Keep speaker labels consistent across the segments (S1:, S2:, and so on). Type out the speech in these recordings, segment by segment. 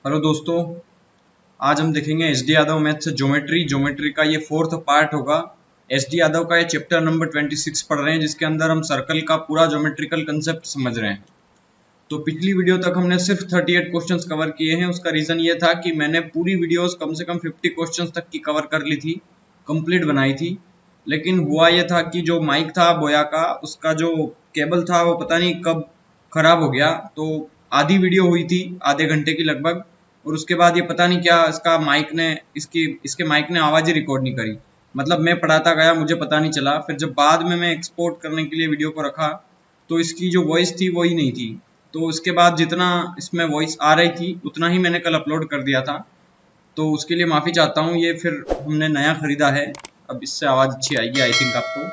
S1: Hello दोस्तों, आज हम देखेंगे एस डी यादव मैथ से ज्योमेट्री का ये फोर्थ पार्ट होगा। एस डी यादव का ये चैप्टर नंबर 26 पढ़ रहे हैं, जिसके अंदर हम सर्कल का पूरा ज्योमेट्रिकल कंसेप्ट समझ रहे हैं। तो पिछली वीडियो तक हमने सिर्फ 38 क्वेश्चंस कवर किए हैं। उसका रीज़न ये था कि मैंने पूरी वीडियोस कम से कम 50 क्वेश्चंस तक की कवर कर ली थी, कंप्लीट बनाई थी। लेकिन हुआ ये था कि जो माइक था बोया का, उसका जो केबल था वो पता नहीं कब खराब हो गया। तो आधी वीडियो हुई थी, आधे घंटे की लगभग, और उसके बाद ये पता नहीं क्या इसका माइक ने इसके माइक ने आवाज़ ही रिकॉर्ड नहीं करी। मतलब मैं पढ़ाता गया, मुझे पता नहीं चला। फिर जब बाद में मैं एक्सपोर्ट करने के लिए वीडियो को रखा तो इसकी जो वॉइस थी वही नहीं थी। तो उसके बाद जितना इसमें वॉइस आ रही थी उतना ही मैंने कल अपलोड कर दिया था। तो उसके लिए माफ़ी चाहता हूँ। ये फिर हमने नया ख़रीदा है, अब इससे आवाज़ अच्छी आएगी आई थिंक आपको।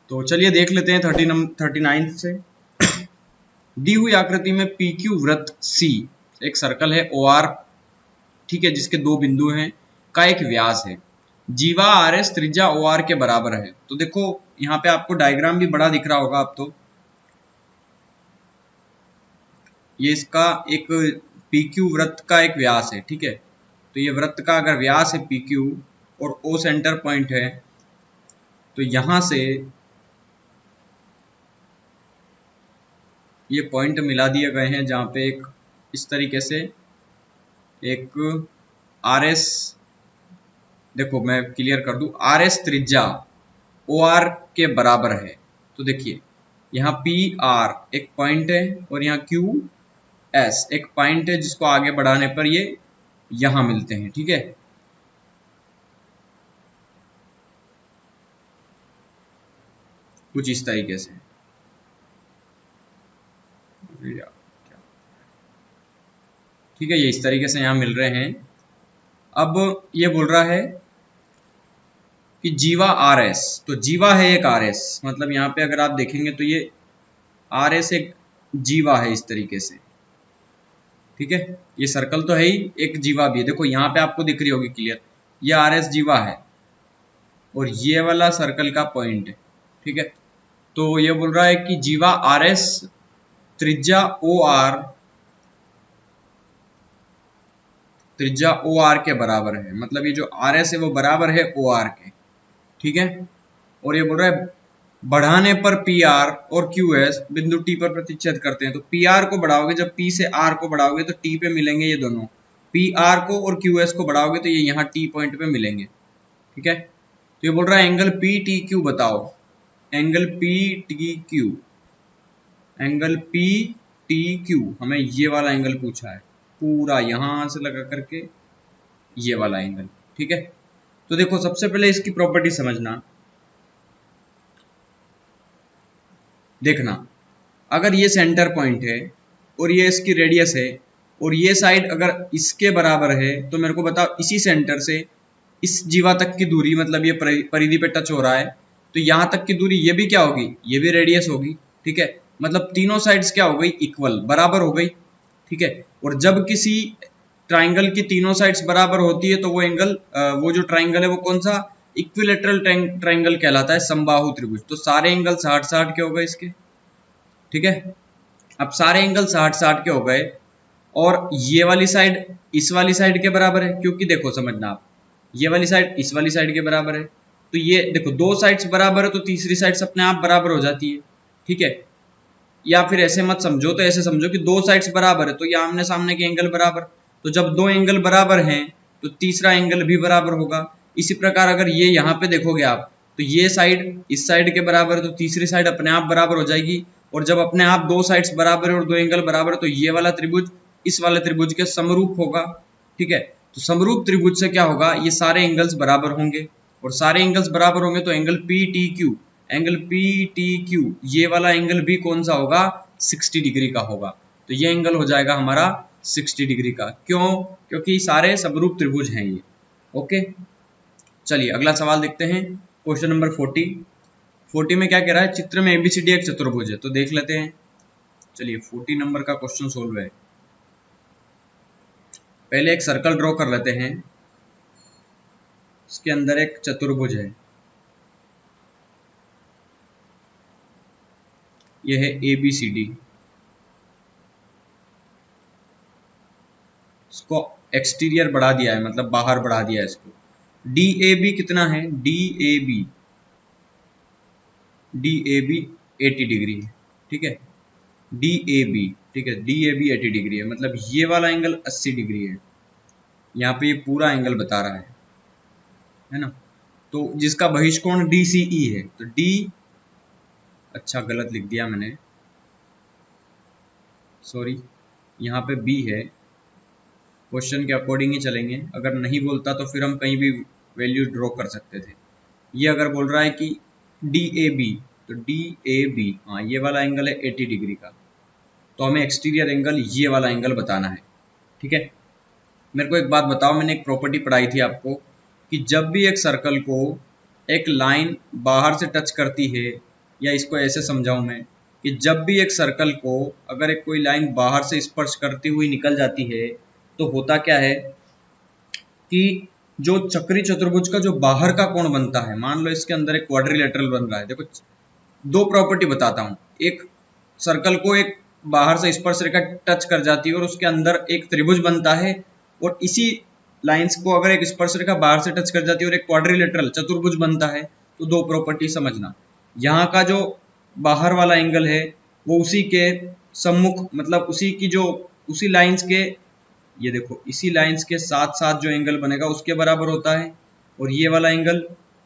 S1: तो चलिए देख लेते हैं 39 से। दी हुई आकृति में पी क्यू वृत्त सी, एक सर्कल है ओ आर, ठीक है, जिसके दो बिंदु हैं, का एक व्यास है। जीवा आर एस त्रिज्या ओ आर के बराबर है। तो देखो यहाँ पे आपको डायग्राम भी बड़ा दिख रहा होगा अब तो। ये इसका एक पी क्यू वृत्त का एक व्यास है, ठीक है। तो ये वृत्त का अगर व्यास है पी क्यू और ओ सेंटर पॉइंट है, तो यहां से ये पॉइंट मिला दिए गए हैं, जहां पे एक इस तरीके से एक आर एस, देखो मैं क्लियर कर दूं, आर एस त्रिज्या ओ आर के बराबर है। तो देखिए यहाँ पी आर एक पॉइंट है और यहाँ क्यू एस एक पॉइंट है, जिसको आगे बढ़ाने पर ये यहां मिलते हैं, ठीक है। कुछ इस तरीके से, ठीक है, ये इस तरीके से यहाँ मिल रहे हैं। अब ये बोल रहा है कि जीवा आर एस, तो जीवा है एक आर एस, मतलब यहाँ पे अगर आप देखेंगे तो ये आर एस एक जीवा है इस तरीके से, ठीक है। ये सर्कल तो है ही, एक जीवा भी है, देखो यहाँ पे आपको दिख रही होगी क्लियर, ये आर एस जीवा है और ये वाला सर्कल का पॉइंट है, ठीक है। तो ये बोल रहा है कि जीवा आर एस त्रिज्या ओ आर, त्रिज्या ओ आर के बराबर है। मतलब ये जो आर एस है वो बराबर है ओ आर के, ठीक है। और ये बोल रहा है बढ़ाने पर पी आर और क्यू एस बिंदु टी पर प्रतिच्छेद करते हैं। तो पी आर को बढ़ाओगे, जब पी से आर को बढ़ाओगे तो टी पे मिलेंगे ये दोनों। पी आर को और क्यू एस को बढ़ाओगे तो ये यहाँ टी पॉइंट पे मिलेंगे, ठीक है। तो ये बोल रहा है एंगल पी टी क्यू बताओ। Angle P T Q, angle P T Q, हमें ये वाला एंगल पूछा है, पूरा यहां से लगा करके ये वाला एंगल, ठीक है। तो देखो सबसे पहले इसकी प्रॉपर्टी समझना, देखना, अगर ये सेंटर पॉइंट है और ये इसकी रेडियस है और ये साइड अगर इसके बराबर है, तो मेरे को बताओ इसी सेंटर से इस जीवा तक की दूरी, मतलब ये परिधि पे टच हो रहा है, तो यहां तक की दूरी ये भी क्या होगी, ये भी रेडियस होगी, ठीक है। मतलब तीनों साइड्स क्या हो गई, इक्वल, बराबर हो गई, ठीक है। और जब किसी ट्राइंगल की तीनों साइड्स बराबर होती है तो वो एंगल, वो जो ट्राइंगल है वो कौन सा, इक्विलेटरल ट्राइंगल कहलाता है, समबाहु त्रिभुज। तो सारे एंगल 60-60 के हो गए इसके, ठीक है। अब सारे एंगल 60-60 के हो गए और ये वाली साइड इस वाली साइड के बराबर है, क्योंकि देखो समझना आप, ये वाली साइड इस वाली साइड के बराबर है। तो ये देखो दो साइड्स बराबर है तो तीसरी साइड्स अपने आप बराबर हो जाती है, ठीक है। या फिर ऐसे मत समझो, तो ऐसे समझो कि दो साइड्स बराबर है तो ये आमने सामने के एंगल बराबर। तो जब दो एंगल बराबर हैं तो तीसरा एंगल भी बराबर होगा। इसी प्रकार अगर ये यहाँ पे देखोगे आप, तो ये साइड इस साइड के बराबर है तो तीसरी साइड अपने आप बराबर हो जाएगी। और जब अपने आप दो साइड्स बराबर है और दो एंगल बराबर है तो ये वाला त्रिभुज इस वाले त्रिभुज के समरूप होगा, ठीक है। तो समरूप त्रिभुज से क्या होगा, ये सारे एंगल्स बराबर होंगे और सारे एंगल्स बराबर होंगे तो angle P T Q, angle P T Q, ये वाला एंगल भी कौन सा होगा, 60 डिग्री का होगा। तो ये एंगल हो जाएगा हमारा 60 डिग्री का। क्यों, क्योंकि सारे समरूप त्रिभुज हैं ये, ओके। चलिए अगला सवाल देखते हैं, क्वेश्चन नंबर 40 में क्या कह रहा है, चित्र में एबीसीडी एक चतुर्भुज है। तो देख लेते हैं, चलिए 40 नंबर का क्वेश्चन सोल्व है। पहले एक सर्कल ड्रॉ कर लेते हैं, इसके अंदर एक चतुर्भुज है, ये है ए बी सी डी। इसको एक्सटीरियर बढ़ा दिया है, मतलब बाहर बढ़ा दिया है इसको। डी ए बी कितना है, डी ए बी 80 डिग्री है, ठीक है, डी ए बी, ठीक है, डी ए बी 80 डिग्री है, मतलब ये वाला एंगल 80 डिग्री है। यहाँ पे ये पूरा एंगल बता रहा है ना। तो जिसका बहिष्कोण डी सी ई है, तो डी, अच्छा गलत लिख दिया मैंने, सॉरी, यहाँ पे बी है, क्वेश्चन के अकॉर्डिंग ही चलेंगे, अगर नहीं बोलता तो फिर हम कहीं भी वैल्यू ड्रॉ कर सकते थे। ये अगर बोल रहा है कि डी ए बी, तो डी ए बी, हाँ ये वाला एंगल है 80 डिग्री का, तो हमें एक्सटीरियर एंगल ये वाला एंगल बताना है, ठीक है। मेरे को एक बात बताओ, मैंने एक प्रॉपर्टी पढ़ाई थी आपको कि जब भी एक सर्कल को एक लाइन बाहर से टच करती है, या इसको ऐसे समझाऊं मैं कि जब भी एक सर्कल को अगर एक कोई लाइन बाहर से स्पर्श करती हुई निकल जाती है, तो होता क्या है कि जो चक्री चतुर्भुज का जो बाहर का कोण बनता है, मान लो इसके अंदर एक क्वाड्रिलेटरल बन रहा है, देखो दो प्रॉपर्टी बताता हूं, एक सर्कल को एक बाहर से स्पर्श रेखा टच कर जाती है और उसके अंदर एक त्रिभुज बनता है, और इसी लाइंस को अगर एक स्पर्श रेखा बाहर से टच कर जाती है और एक क्वाड्रिलेटरल चतुर्भुज बनता है, तो दो प्रॉपर्टी समझना। यहाँ का जो बाहर वाला एंगल है वो उसी के सम्मुख, मतलब उसी की जो उसी लाइंस के, ये देखो इसी लाइंस के साथ साथ जो एंगल बनेगा उसके बराबर होता है, और ये वाला एंगल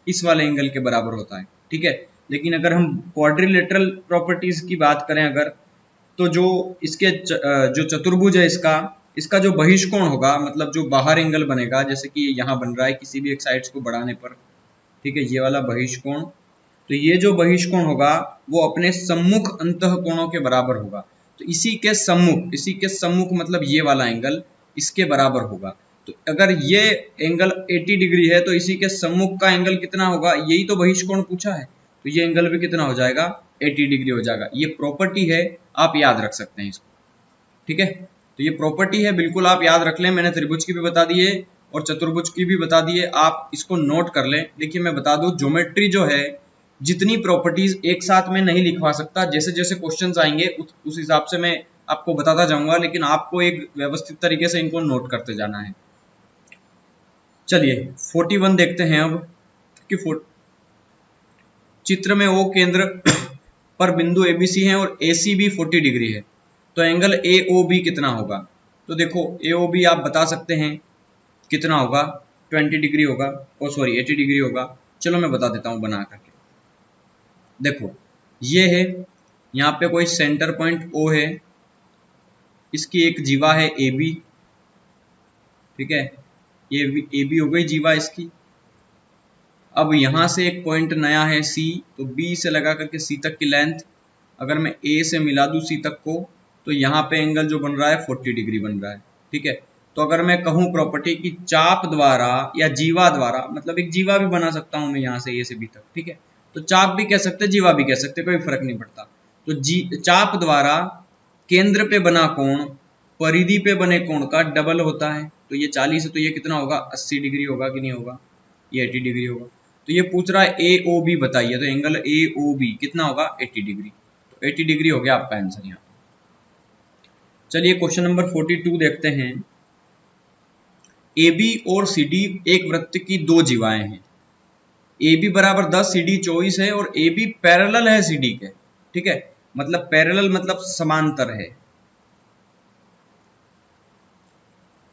S1: इस वाले एंगल के बराबर होता है, ठीक है। लेकिन अगर हम क्वाड्रिलेटरल प्रॉपर्टीज की बात करें अगर, तो जो इसके जो चतुर्भुज है इसका जो बहिष्कोण होगा, मतलब जो बाहर एंगल बनेगा, जैसे कि यहाँ बन रहा है किसी भी एक साइड्स को बढ़ाने पर, ठीक है, ये वाला बहिष्कोण, तो ये जो बहिष्कोण होगा वो अपने सम्मुख अंतःकोणों के बराबर होगा। तो इसी के सम्मुख मतलब ये वाला एंगल इसके बराबर होगा। तो अगर ये एंगल 80 डिग्री है तो इसी के सम्मुख का एंगल कितना होगा, यही तो बहिष्कोण पूछा है, तो ये एंगल भी कितना हो जाएगा, 80 डिग्री हो जाएगा। ये प्रॉपर्टी है, आप याद रख सकते हैं इसको, ठीक है। तो ये प्रॉपर्टी है, बिल्कुल आप याद रख लें। मैंने त्रिभुज की भी बता दी है और चतुर्भुज की भी बता दी है, आप इसको नोट कर लें। देखिए मैं बता दूं, ज्योमेट्री जो है जितनी प्रॉपर्टीज एक साथ में नहीं लिखवा सकता, जैसे जैसे क्वेश्चंस आएंगे उस हिसाब से मैं आपको बताता जाऊंगा, लेकिन आपको एक व्यवस्थित तरीके से इनको नोट करते जाना है। चलिए 41 देखते हैं अब कि चित्र में ओ केंद्र पर बिंदु एबीसी है और एसी भी 40 डिग्री है, तो एंगल ए ओ बी कितना होगा। तो देखो ए ओ बी आप बता सकते हैं कितना होगा, 20 डिग्री होगा, ओ सॉरी 80 डिग्री होगा। चलो मैं बता देता हूँ बना करके। देखो ये है, यहाँ पे कोई सेंटर पॉइंट ओ है, इसकी एक जीवा है ए बी, ठीक है, ये ए बी हो गई जीवा इसकी। अब यहाँ से एक पॉइंट नया है सी, तो बी से लगा करके सी तक की लेंथ अगर मैं ए से मिला दूं सी तक को, तो यहाँ पे एंगल जो बन रहा है 40 डिग्री बन रहा है, ठीक है। तो अगर मैं कहूँ प्रॉपर्टी की चाप द्वारा या जीवा द्वारा, मतलब एक जीवा भी बना सकता हूँ मैं यहाँ से ए से बी तक, ठीक है, तो चाप भी कह सकते, जीवा भी कह सकते, कोई फर्क नहीं पड़ता। तो चाप द्वारा केंद्र पे बना कोण परिधि पे बने कोण का डबल होता है, तो ये 40 है, तो ये कितना होगा, 80 डिग्री होगा कि नहीं होगा, ये 80 डिग्री होगा। तो ये पूछ रहा है ए ओ बी बताइए, तो एंगल ए ओ बी कितना होगा, 80 डिग्री, तो 80 डिग्री हो गया आपका आंसर यहाँ। चलिए क्वेश्चन नंबर 42 देखते हैं। ए बी और सी डी एक वृत्त की दो जीवाएं हैं, ए बी बराबर 10, सी डी 24 है, और ए बी पैरेलल है सी डी के, ठीक है, मतलब पैरेलल मतलब समांतर है।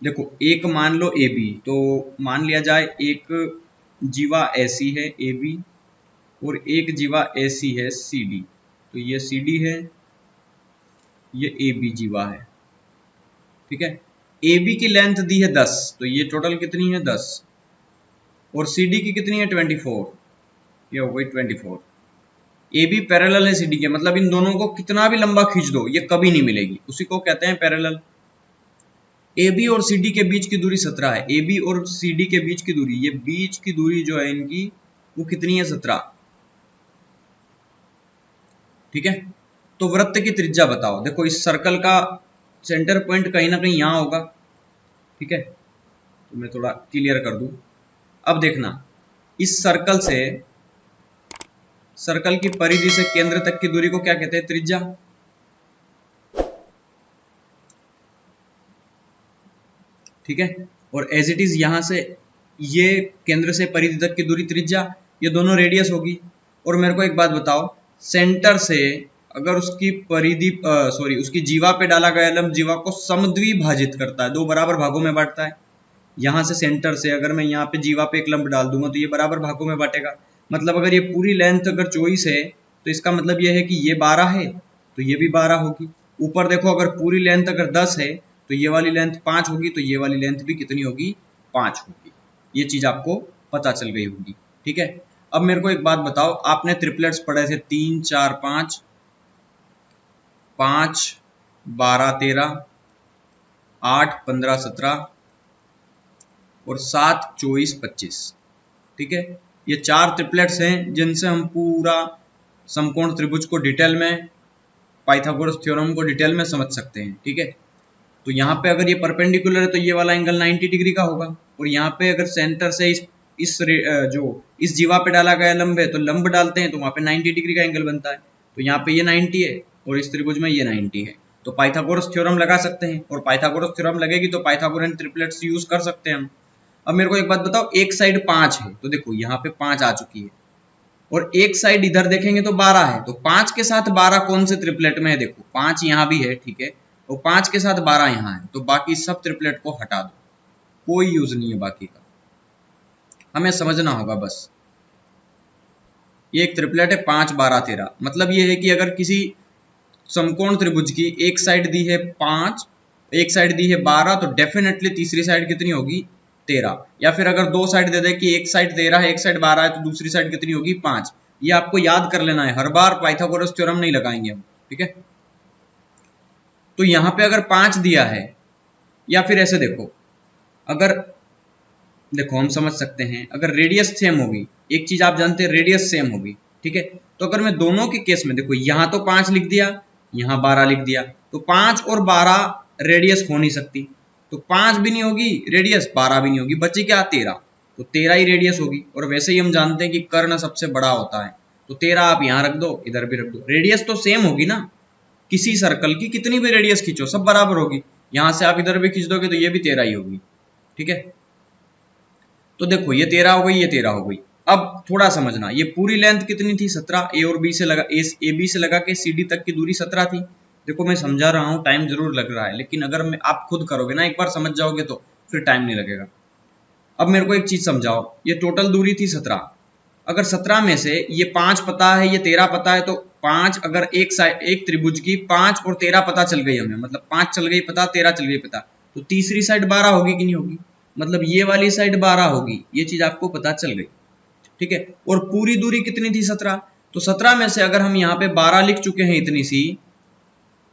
S1: देखो एक मान लो ए बी, तो मान लिया जाए एक जीवा ऐसी है ए बी और एक जीवा ऐसी है सी डी, तो ये सी डी है, ये ए बी जीवा है, ठीक है। ए बी की लेंथ दी है 10, तो ये टोटल कितनी है 10, और सी डी की कितनी है 24, ये हो गई 24। ए बी पैरेलल है सी डी के, मतलब इन दोनों को कितना भी लंबा खींच दो ये कभी नहीं मिलेगी, उसी को कहते हैं पैरेलल। ए बी और सी डी के बीच की दूरी 17 है, ए बी और सी डी के बीच की दूरी, ये बीच की दूरी जो है इनकी वो कितनी है, 17, ठीक है। तो वृत्त की त्रिज्या बताओ। देखो इस सर्कल का सेंटर पॉइंट कहीं ना कहीं यहां होगा, ठीक है, तो मैं थोड़ा क्लियर कर दूं। अब देखना इस सर्कल की परिधि से केंद्र तक की दूरी को क्या कहते हैं, त्रिज्या। ठीक है। और एज इट इज यहाँ से ये केंद्र से परिधि तक की दूरी त्रिज्या, ये दोनों रेडियस होगी। और मेरे को एक बात बताओ, सेंटर से अगर उसकी परिधि उसकी जीवा पे डाला गया लंब जीवा को समद्विभाजित करता है, दो बराबर भागों में बांटता है। यहाँ से सेंटर से अगर मैं यहाँ पे जीवा पे एक लंब डाल दूंगा तो ये बराबर भागों में बांटेगा। मतलब अगर ये पूरी लेंथ अगर 24 है तो इसका मतलब ये है कि ये 12 है तो ये भी 12 होगी। ऊपर देखो, अगर पूरी लेंथ अगर 10 है तो ये वाली लेंथ 5 होगी, तो ये वाली लेंथ भी कितनी होगी? 5 होगी। ये चीज आपको पता चल गई होगी, ठीक है। अब मेरे को एक बात बताओ, आपने ट्रिपलेट्स पढ़े थे 3 4 5, 5 12 13, 8 15 17 और 7 24 25, ठीक है। ये 4 ट्रिपलेट्स हैं जिनसे हम पूरा समकोण त्रिभुज को डिटेल में, पाइथागोरस थ्योरम को डिटेल में समझ सकते हैं, ठीक है। तो यहाँ पे अगर ये परपेंडिकुलर है तो ये वाला एंगल 90 डिग्री का होगा। और यहाँ पे अगर सेंटर से इस जीवा पे डाला गया लंब है तो लंब डालते हैं तो वहाँ पे 90 डिग्री का एंगल बनता है। तो यहाँ पे ये 90 है और इस त्रिभुज में ये 90 है, तो पाइथागोरस थ्योरम लगा सकते हैं। और पाइथागोरस थ्योरम लगेगी तो पाइथागोरन ट्रिपलेट्स यूज कर सकते हैं हम। अब मेरे को एक बात बताओ, एक साइड 5 है तो देखो यहाँ पे 5 आ चुकी है, और एक साइड इधर देखेंगे तो 12 है, तो 5 के साथ 12 कौन से ट्रिपलेट में है? देखो 5 यहाँ भी है, ठीक है, और 5 के साथ 12 यहाँ है, तो बाकी सब ट्रिपलेट को हटा दो, कोई यूज नहीं है बाकी का, हमें समझना होगा बस। ये एक ट्रिपलेट है 5 12 13, मतलब ये है कि अगर किसी समकोण त्रिभुज की एक साइड दी है 5, एक साइड दी है 12, तो डेफिनेटली तीसरी साइड कितनी होगी? 13। या फिर अगर दो साइड दे दे कि एक साइड 13 है एक साइड 12 है तो दूसरी साइड कितनी होगी? 5। ये आपको याद कर लेना है, हर बार पाइथागोरस थ्योरम नहीं लगाएंगे हम, ठीक है। तो यहाँ पे अगर 5 दिया है, या फिर ऐसे देखो, अगर देखो हम समझ सकते हैं, अगर रेडियस सेम होगी, एक चीज आप जानते हैं रेडियस सेम होगी, ठीक है। तो अगर मैं दोनों के केस में देखो, यहाँ तो 5 लिख दिया, यहाँ 12 लिख दिया, तो 5 और 12 रेडियस हो नहीं सकती, तो 5 भी नहीं होगी रेडियस, 12 भी नहीं होगी, बची क्या? 13। तो 13 ही रेडियस होगी। और वैसे ही हम जानते हैं कि कर्ण सबसे बड़ा होता है, तो 13 आप यहाँ रख दो, इधर भी रख दो, रेडियस तो सेम होगी ना। किसी सर्कल की कितनी भी रेडियस खींचो सब बराबर होगी, यहाँ से आप इधर भी खींच दोगे तो ये भी 13 ही होगी, ठीक है। तो देखो ये 13 हो गई, ये 13 हो गई। अब थोड़ा समझना, ये पूरी लेंथ कितनी थी? 17। ए और बी से लगा, ए बी से लगा के सी डी तक की दूरी 17 थी। देखो मैं समझा रहा हूँ, टाइम जरूर लग रहा है, लेकिन अगर मैं आप खुद करोगे ना, एक बार समझ जाओगे तो फिर टाइम नहीं लगेगा। अब मेरे को एक चीज समझाओ, ये टोटल दूरी थी 17, अगर 17 में से ये 5 पता है, ये 13 पता है, तो 5 अगर एक त्रिभुज की 5 और 13 पता चल गई हमें, मतलब 5 चल गई पता, 13 चल गई पता, तो तीसरी साइड 12 होगी कि नहीं होगी? मतलब ये वाली साइड 12 होगी, ये चीज आपको पता चल गई, ठीक है। और पूरी दूरी कितनी थी? 17। तो 17 में से अगर हम यहाँ पे 12 लिख चुके हैं इतनी सी,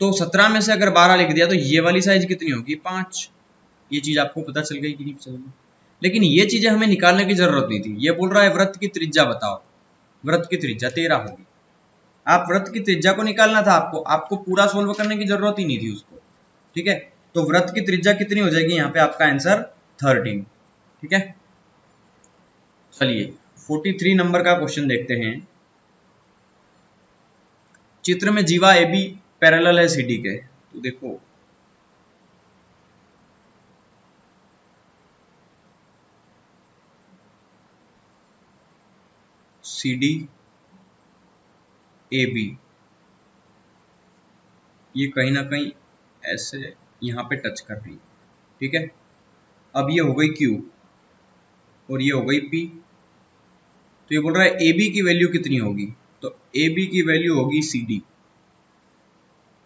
S1: तो 17 में से अगर 12 लिख दिया तो ये वाली साइज कितनी होगी? 5। ये चीज आपको पता चल गई कि नहीं चल गई? लेकिन ये चीजें हमें निकालने की जरूरत नहीं थी। ये बोल रहा है वृत्त की त्रिज्या बताओ, वृत्त की त्रिज्या 13 होगी। आप वृत्त की त्रिज्या को निकालना था, आपको पूरा सोल्व करने की जरूरत ही नहीं थी उसको, ठीक है। तो वृत्त की त्रिज्या कितनी हो जाएगी? यहाँ पे आपका आंसर 13, ठीक है। चलिए 43 नंबर का क्वेश्चन देखते हैं। चित्र में जीवा ए बी पैरेलल है सीडी के, तो देखो CD AB ये कहीं ना कहीं ऐसे यहाँ पे टच कर रही है, ठीक है। अब ये हो गई Q और ये हो गई P, तो ये बोल रहा है AB की वैल्यू कितनी होगी? तो AB की वैल्यू होगी CD।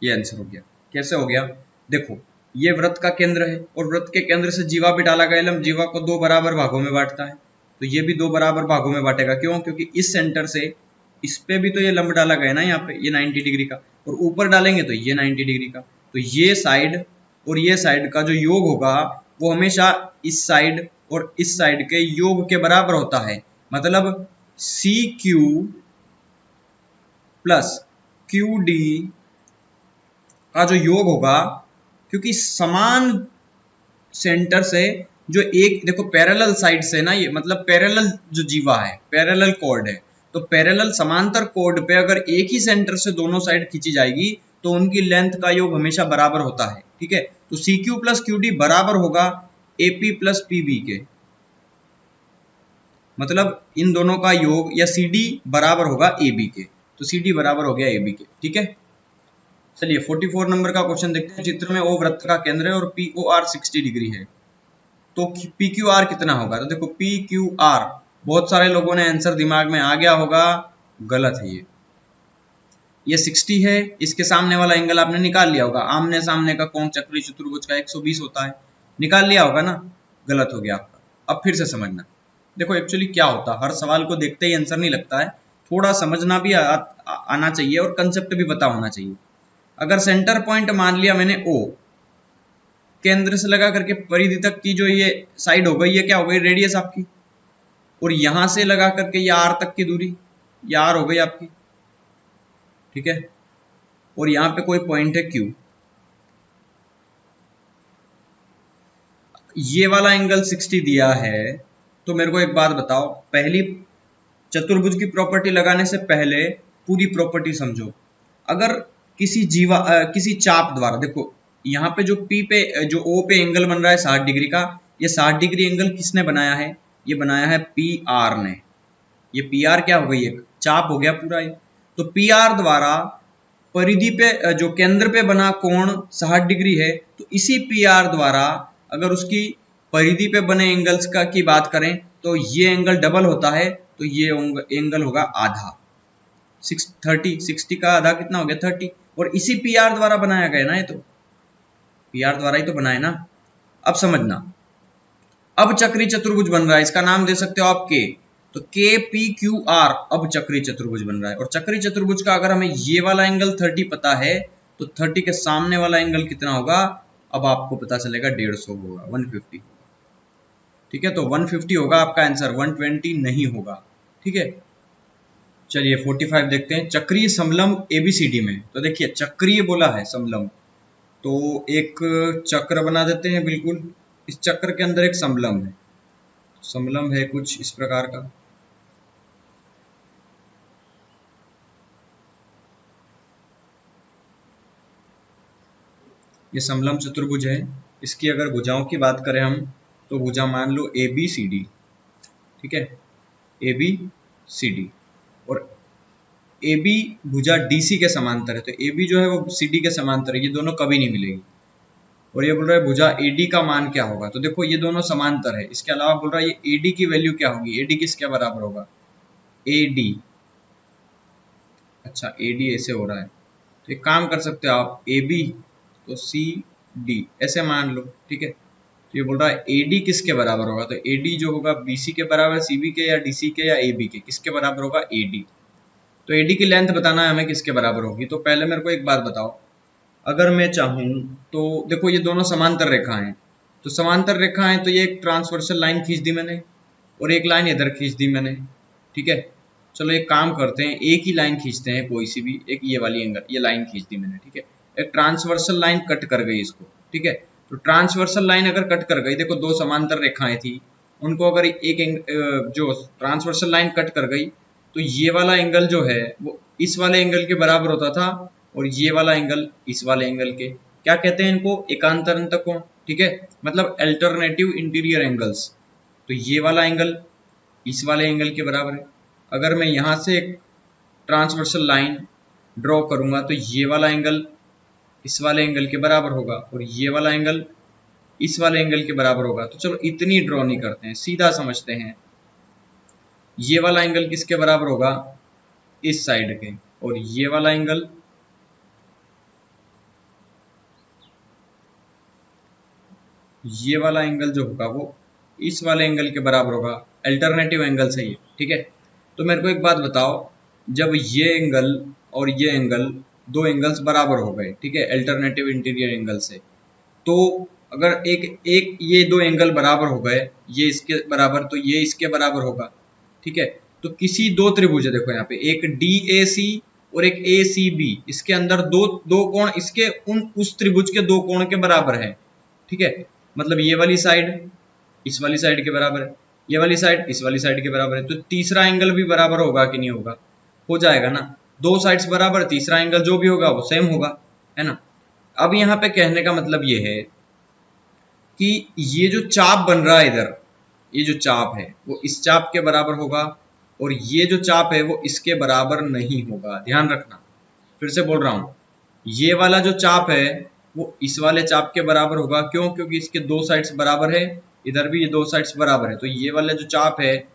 S1: ये आंसर हो गया। कैसे हो गया? देखो ये वृत्त का केंद्र है और वृत्त के केंद्र से जीवा भी डाला गया लंब जीवा को दो बराबर भागों में बांटता है, तो ये भी दो बराबर भागों में बांटेगा। क्यों? क्योंकि इस सेंटर से इस पे भी तो ये लंब डाला गया ना यहाँ पे, ये 90 डिग्री का, और ऊपर डालेंगे तो ये 90 डिग्री का, तो ये साइड और ये साइड का जो योग होगा वो हमेशा इस साइड और इस साइड के योग के बराबर होता है। मतलब CQ प्लस QD का जो योग होगा, क्योंकि समान सेंटर से जो एक देखो पैरेलल साइड से ना, ये मतलब पैरेलल जो जीवा है पैरेलल कॉर्ड है, तो पैरेलल समांतर कॉर्ड पे अगर एक ही सेंटर से दोनों साइड खींची जाएगी तो उनकी लेंथ का योग हमेशा बराबर होता है, ठीक है। तो CQ प्लस QD बराबर होगा AP प्लस PB के, मतलब इन दोनों का योग, या CD बराबर होगा AB के, तो CD बराबर हो गया AB के। ठीक है, चलिए 44 नंबर का क्वेश्चन देखते हैं। चित्र में O वृत्त का केंद्र है और POR 60 डिग्री है, तो PQR कितना होगा? तो देखो PQR, बहुत सारे लोगों ने आंसर दिमाग में आ गया होगा, गलत है ये 60 है, इसके सामने वाला एंगल आपने निकाल लिया होगा, आमने सामने का कोण चक्रीय चतुर्भुज का 120 होता है, निकाल लिया होगा ना, गलत हो गया आपका। अब फिर से समझना, देखो एक्चुअली क्या होता है, हर सवाल को देखते ही आंसर नहीं लगता है, थोड़ा समझना भी आना चाहिए और कंसेप्ट भी पता होना चाहिए। अगर सेंटर पॉइंट मान लिया मैंने O, केंद्र से लगा करके परिधि तक की जो ये साइड हो गई, ये क्या हो गई? रेडियस आपकी। और यहां से लगा करके ये R तक की दूरी, ये R हो गई आपकी। ठीक है, और यहां पे कोई पॉइंट है Q, ये वाला एंगल 60 दिया है, तो मेरे को एक बात बताओ, पहली चतुर्भुज की प्रॉपर्टी लगाने से पहले पूरी प्रॉपर्टी समझो। अगर किसी चाप द्वारा, देखो यहाँ पे जो P पे, जो O पे एंगल बन रहा है 60 डिग्री का, ये 60 डिग्री एंगल किसने बनाया है? ये बनाया है PR ने। ये PR क्या हो गई? एक चाप हो गया पूरा ये। तो PR द्वारा परिधि पे, जो केंद्र पे बना कोण 60 डिग्री है, तो इसी PR द्वारा अगर उसकी परिधि पे बने एंगल्स की बात करें, तो ये एंगल डबल होता है, तो ये एंगल होगा आधा, 60 का आधा कितना हो गया? 30। और इसी PR द्वारा बनाया गया ना, ये तो PR द्वारा ही तो बनाया ना। अब समझना, अब चक्रीय चतुर्भुज बन रहा है, इसका नाम दे सकते हो आप K, तो KPQR अब चक्रीय चतुर्भुज बन रहा है। और चक्रीय चतुर्भुज का अगर हमें ये वाला एंगल 30 पता है, तो 30 के सामने वाला एंगल कितना होगा? अब आपको पता चलेगा 150 होगा, 150। ठीक है, तो 150 होगा आपका आंसर, 120 नहीं होगा। ठीक है, चलिए 45 देखते हैं। चक्रीय समलंब ABCD में, तो देखिए चक्रीय बोला है, समलंब, तो एक चक्र बना देते हैं। बिल्कुल, इस चक्र के अंदर एक समलंब है, समलंब है कुछ इस प्रकार का। ये समलंब चतुर्भुज है, इसकी अगर भुजाओं की बात करें हम, तो भुजा मान लो ABCD। ठीक है, ABCD, और AB भुजा DC के समांतर है, तो AB जो है वो CD के समांतर है, ये दोनों कभी नहीं मिलेगी। और ये बोल रहा है भुजा AD का मान क्या होगा, तो देखो ये दोनों समांतर है। इसके अलावा बोल रहा है ये AD की वैल्यू क्या होगी, AD किसके बराबर होगा? AD, अच्छा AD ऐसे हो रहा है, तो एक काम कर सकते हो आप, AB तो CD ऐसे मान लो। ठीक है, तो ये बोल रहा है AD किसके बराबर होगा, तो AD जो होगा BC के बराबर, CB के या DC के या AB के, किसके बराबर होगा? AD। तो AD की लेंथ बताना है हमें किसके बराबर होगी। तो पहले मेरे को एक बात बताओ, अगर मैं चाहूं तो देखो ये दोनों समांतर रेखा हैं, तो समांतर रेखा है, तो ये एक ट्रांसवर्सल लाइन खींच दी मैंने और एक लाइन इधर खींच दी मैंने। ठीक है, चलो एक काम करते हैं, एक ही लाइन खींचते हैं, कोई सी भी एक, ये वाली एंगल, ये लाइन खींच दी मैंने। ठीक है, एक ट्रांसवर्सल लाइन कट कर गई इसको। ठीक है, तो ट्रांसवर्सल लाइन अगर कट कर गई, देखो दो समांतर रेखाएं थी, उनको अगर जो ट्रांसवर्सल लाइन कट कर गई, तो ये वाला एंगल जो है वो इस वाले एंगल के बराबर होता था, और ये वाला एंगल इस वाले एंगल के, क्या कहते हैं इनको? एकांतर अंतः कोण। ठीक है, मतलब अल्टरनेटिव इंटीरियर एंगल्स। तो ये वाला एंगल इस वाले एंगल के बराबर है। अगर मैं यहां से एक ट्रांसवर्सल लाइन ड्रॉ करूंगा, तो ये वाला एंगल इस वाले एंगल के बराबर होगा, और ये वाला एंगल इस वाले एंगल के बराबर होगा। तो चलो इतनी ड्रॉ नहीं करते हैं, सीधा समझते हैं। ये वाला एंगल किसके बराबर होगा? इस साइड के, और ये वाला एंगल ये वाला एंगल जो होगा वो इस वाले एंगल के बराबर होगा। अल्टरनेटिव एंगल है ये। ठीक है, तो मेरे को एक बात बताओ, जब ये एंगल और ये एंगल, दो एंगल्स बराबर हो गए, ठीक है, अल्टरनेटिव इंटीरियर एंगल से, तो अगर एक एक ये दो एंगल बराबर हो गए, ये इसके बराबर, तो ये इसके बराबर होगा। ठीक है, तो किसी दो त्रिभुज है, देखो यहाँ पे एक DAC और एक ACB, इसके अंदर दो दो कोण इसके उस त्रिभुज के दो कोण के बराबर है। ठीक है, मतलब ये वाली साइड इस वाली साइड के बराबर है, ये वाली साइड इस वाली साइड के बराबर है, तो तीसरा एंगल भी बराबर होगा कि नहीं होगा? हो जाएगा ना, दो साइड्स बराबर, तीसरा एंगल जो भी होगा वो सेम होगा, है ना। अब यहाँ पे कहने का मतलब ये है कि ये जो चाप बन रहा है इधर, ये जो चाप है वो इस चाप के बराबर होगा और ये जो चाप है वो इसके बराबर नहीं होगा। ध्यान रखना, फिर से बोल रहा हूं, ये वाला जो चाप है वो इस वाले चाप के बराबर होगा। क्यों? क्योंकि इसके दो साइड्स बराबर है, इधर भी ये दो साइड्स बराबर है। तो ये वाला जो चाप है,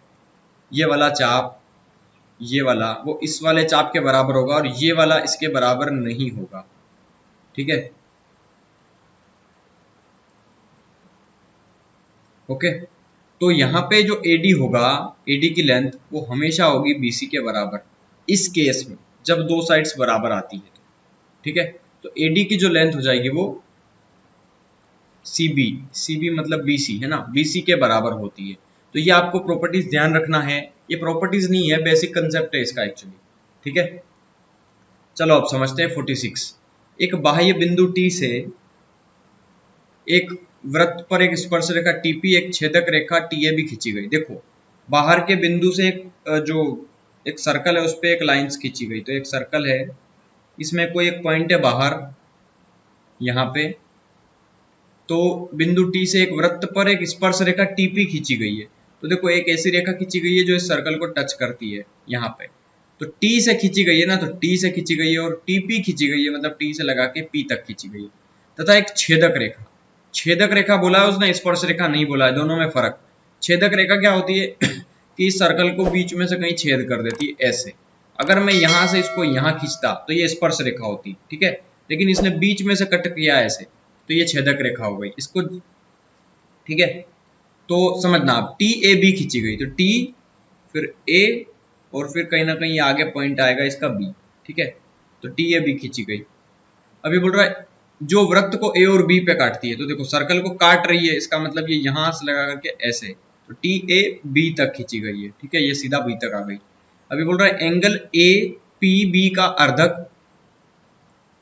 S1: ये वाला चाप, ये वाला वो इस वाले चाप के बराबर होगा और ये वाला इसके बराबर नहीं होगा। ठीक है, ओके। तो यहाँ पे जो AD होगा, AD की लेंथ वो हमेशा होगी BC के बराबर, इस केस में जब दो साइड्स बराबर आती है तो। ठीक है, तो AD की जो लेंथ हो जाएगी वो CB मतलब BC है ना, BC के बराबर होती है। तो ये आपको प्रॉपर्टीज ध्यान रखना है, ये प्रॉपर्टीज नहीं है, बेसिक कंसेप्ट है इसका एक्चुअली। ठीक है, चलो अब समझते हैं 46। एक बाह्य बिंदु T से एक वृत्त पर एक स्पर्श रेखा TP, एक छेदक रेखा TA भी खींची गई। देखो, बाहर के बिंदु से एक जो एक सर्कल है उस पर एक लाइंस खींची गई। तो एक सर्कल है, इसमें कोई एक पॉइंट है बाहर यहाँ पे, तो बिंदु T से एक वृत्त पर एक स्पर्श रेखा TP खींची गई है। तो देखो, एक ऐसी रेखा खींची गई है जो इस सर्कल को टच करती है यहाँ पे। तो T से खींची गई है ना, तो T से खींची गई है और TP खींची गई है, मतलब T से लगा के P तक खींची गई है। तथा एक छेदक रेखा, छेदक रेखा बोला है उसने, स्पर्श रेखा नहीं बोला है, दोनों में फर्क। छेदक रेखा क्या होती है कि इस सर्कल को बीच में से कहीं छेद कर देती है ऐसे। अगर मैं यहां से इसको यहां खींचता तो ये स्पर्श रेखा होती, ठीक है, लेकिन इसने बीच में से कट किया ऐसे, तो ये छेदक रेखा हो गई इसको। ठीक है, तो समझना आप, TAB खींची गई, तो T फिर A और फिर कहीं ना कहीं आगे पॉइंट आएगा इसका B। ठीक है, तो TAB खींची गई। अभी बोल रहा है जो वृत्त को A और B पे काटती है, तो देखो सर्कल को काट रही है, इसका मतलब ये यहां से लगा करके ऐसे, तो TAB तक खींची गई है। ठीक है, ये सीधा B तक आ गई। अभी बोल रहा है एंगल APB का अर्धक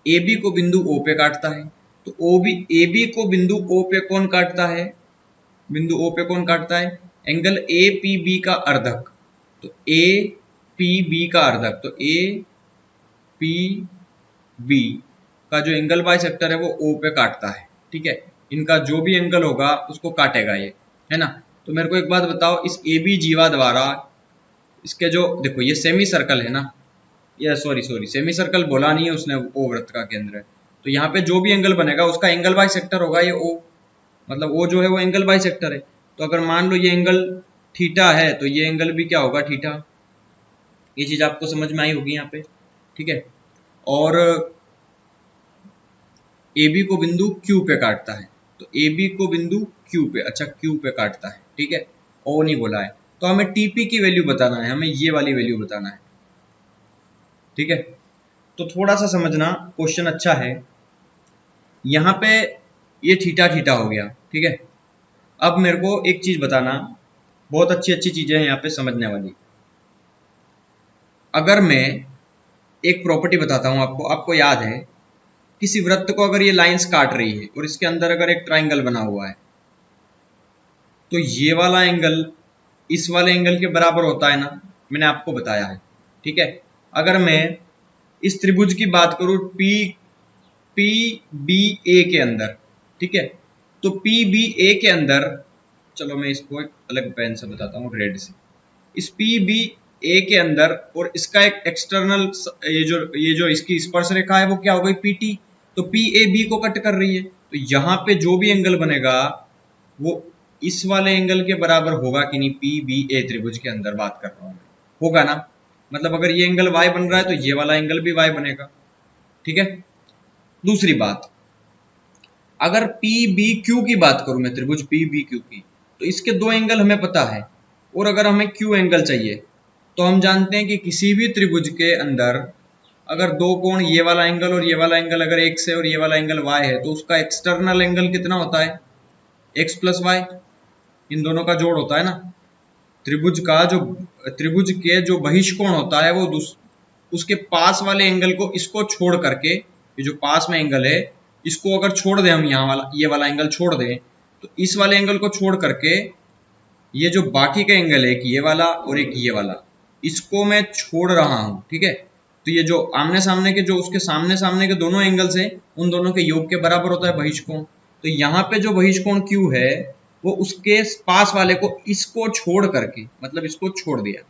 S1: AB को बिंदु O पे काटता है। तो AB को बिंदु O पे कौन काटता है? बिंदु O पे कौन काटता है? एंगल APB का अर्धक। तो APB का अर्धक, तो APB का जो एंगल बाइसेक्टर है वो O पे काटता है। ठीक है, इनका जो भी एंगल होगा उसको काटेगा ये, है ना। तो मेरे को एक बात बताओ, इस AB जीवा द्वारा इसके जो, देखो ये सेमी सर्कल है ना, ये सॉरी सेमी सर्कल बोला नहीं है उसने, O वृत्त का केंद्र है। तो यहाँ पे जो भी एंगल बनेगा उसका एंगल बाइसेक्टर होगा ये O, मतलब O जो है वो एंगल बाइसेक्टर है। तो अगर मान लो ये एंगल थीटा है तो ये एंगल भी क्या होगा? थीटा। ये चीज आपको समझ में आई होगी यहाँ पे। ठीक है, और AB को बिंदु Q पे काटता है, तो AB को बिंदु Q पे, अच्छा Q पे काटता है। ठीक है, O नहीं बोला है। तो हमें TP की वैल्यू बताना है, हमें ये वाली वैल्यू बताना है। ठीक है, तो थोड़ा सा समझना, क्वेश्चन अच्छा है। यहाँ पे ये थीटा थीटा हो गया। ठीक है, अब मेरे को एक चीज बताना, बहुत अच्छी अच्छी चीजें हैं यहाँ पे समझने वाली। अगर मैं एक प्रॉपर्टी बताता हूँ आपको, आपको याद है, किसी वृत्त को अगर ये लाइंस काट रही है और इसके अंदर अगर एक ट्राइंगल बना हुआ है, तो ये वाला एंगल इस वाले एंगल के बराबर होता है ना, मैंने आपको बताया है। ठीक है, अगर मैं इस त्रिभुज की बात करूं PBA के अंदर, ठीक है, तो PBA के अंदर, चलो मैं इसको एक अलग पेन से बताता हूँ, रेड से। इस PBA के अंदर और इसका एक एक्सटर्नल, ये जो इसकी स्पर्श रेखा है वो क्या हो गई? PT। तो PAB को कट कर रही है, तो यहाँ पे जो भी एंगल बनेगा वो इस वाले एंगल के बराबर होगा कि नहीं? PBA त्रिभुज के अंदर बात कर रहा हूँ, होगा ना। मतलब अगर ये एंगल Y बन रहा है तो ये वाला एंगल भी Y बनेगा। ठीक है, दूसरी बात, अगर PBQ की बात करूं मैं, त्रिभुज PBQ की, तो इसके दो एंगल हमें पता है, और अगर हमें Q एंगल चाहिए तो हम जानते हैं कि किसी भी त्रिभुज के अंदर अगर दो कोण, ये वाला एंगल और ये वाला एंगल अगर X है और ये वाला एंगल Y है, तो उसका एक्सटर्नल एंगल कितना होता है? X प्लस Y, इन दोनों का जोड़ होता है ना। त्रिभुज का जो, त्रिभुज के जो बहिष्कोण होता है वो उसके पास वाले एंगल को, इसको छोड़ करके, ये जो पास में एंगल है इसको अगर छोड़ दें हम, यहाँ वाला ये वाला एंगल छोड़ दें, तो इस वाले एंगल को छोड़ करके ये जो बाकी का एंगल है, एक ये वाला और एक ये वाला, इसको मैं छोड़ रहा हूं। ठीक है, तो ये जो आमने सामने के, जो उसके सामने सामने के दोनों एंगल्स हैं, उन दोनों के योग के बराबर होता है बहिष्कोण। तो यहाँ पे जो बहिष्कोण Q है वो उसके पास वाले को इसको छोड़ करके, मतलब इसको छोड़ दिया,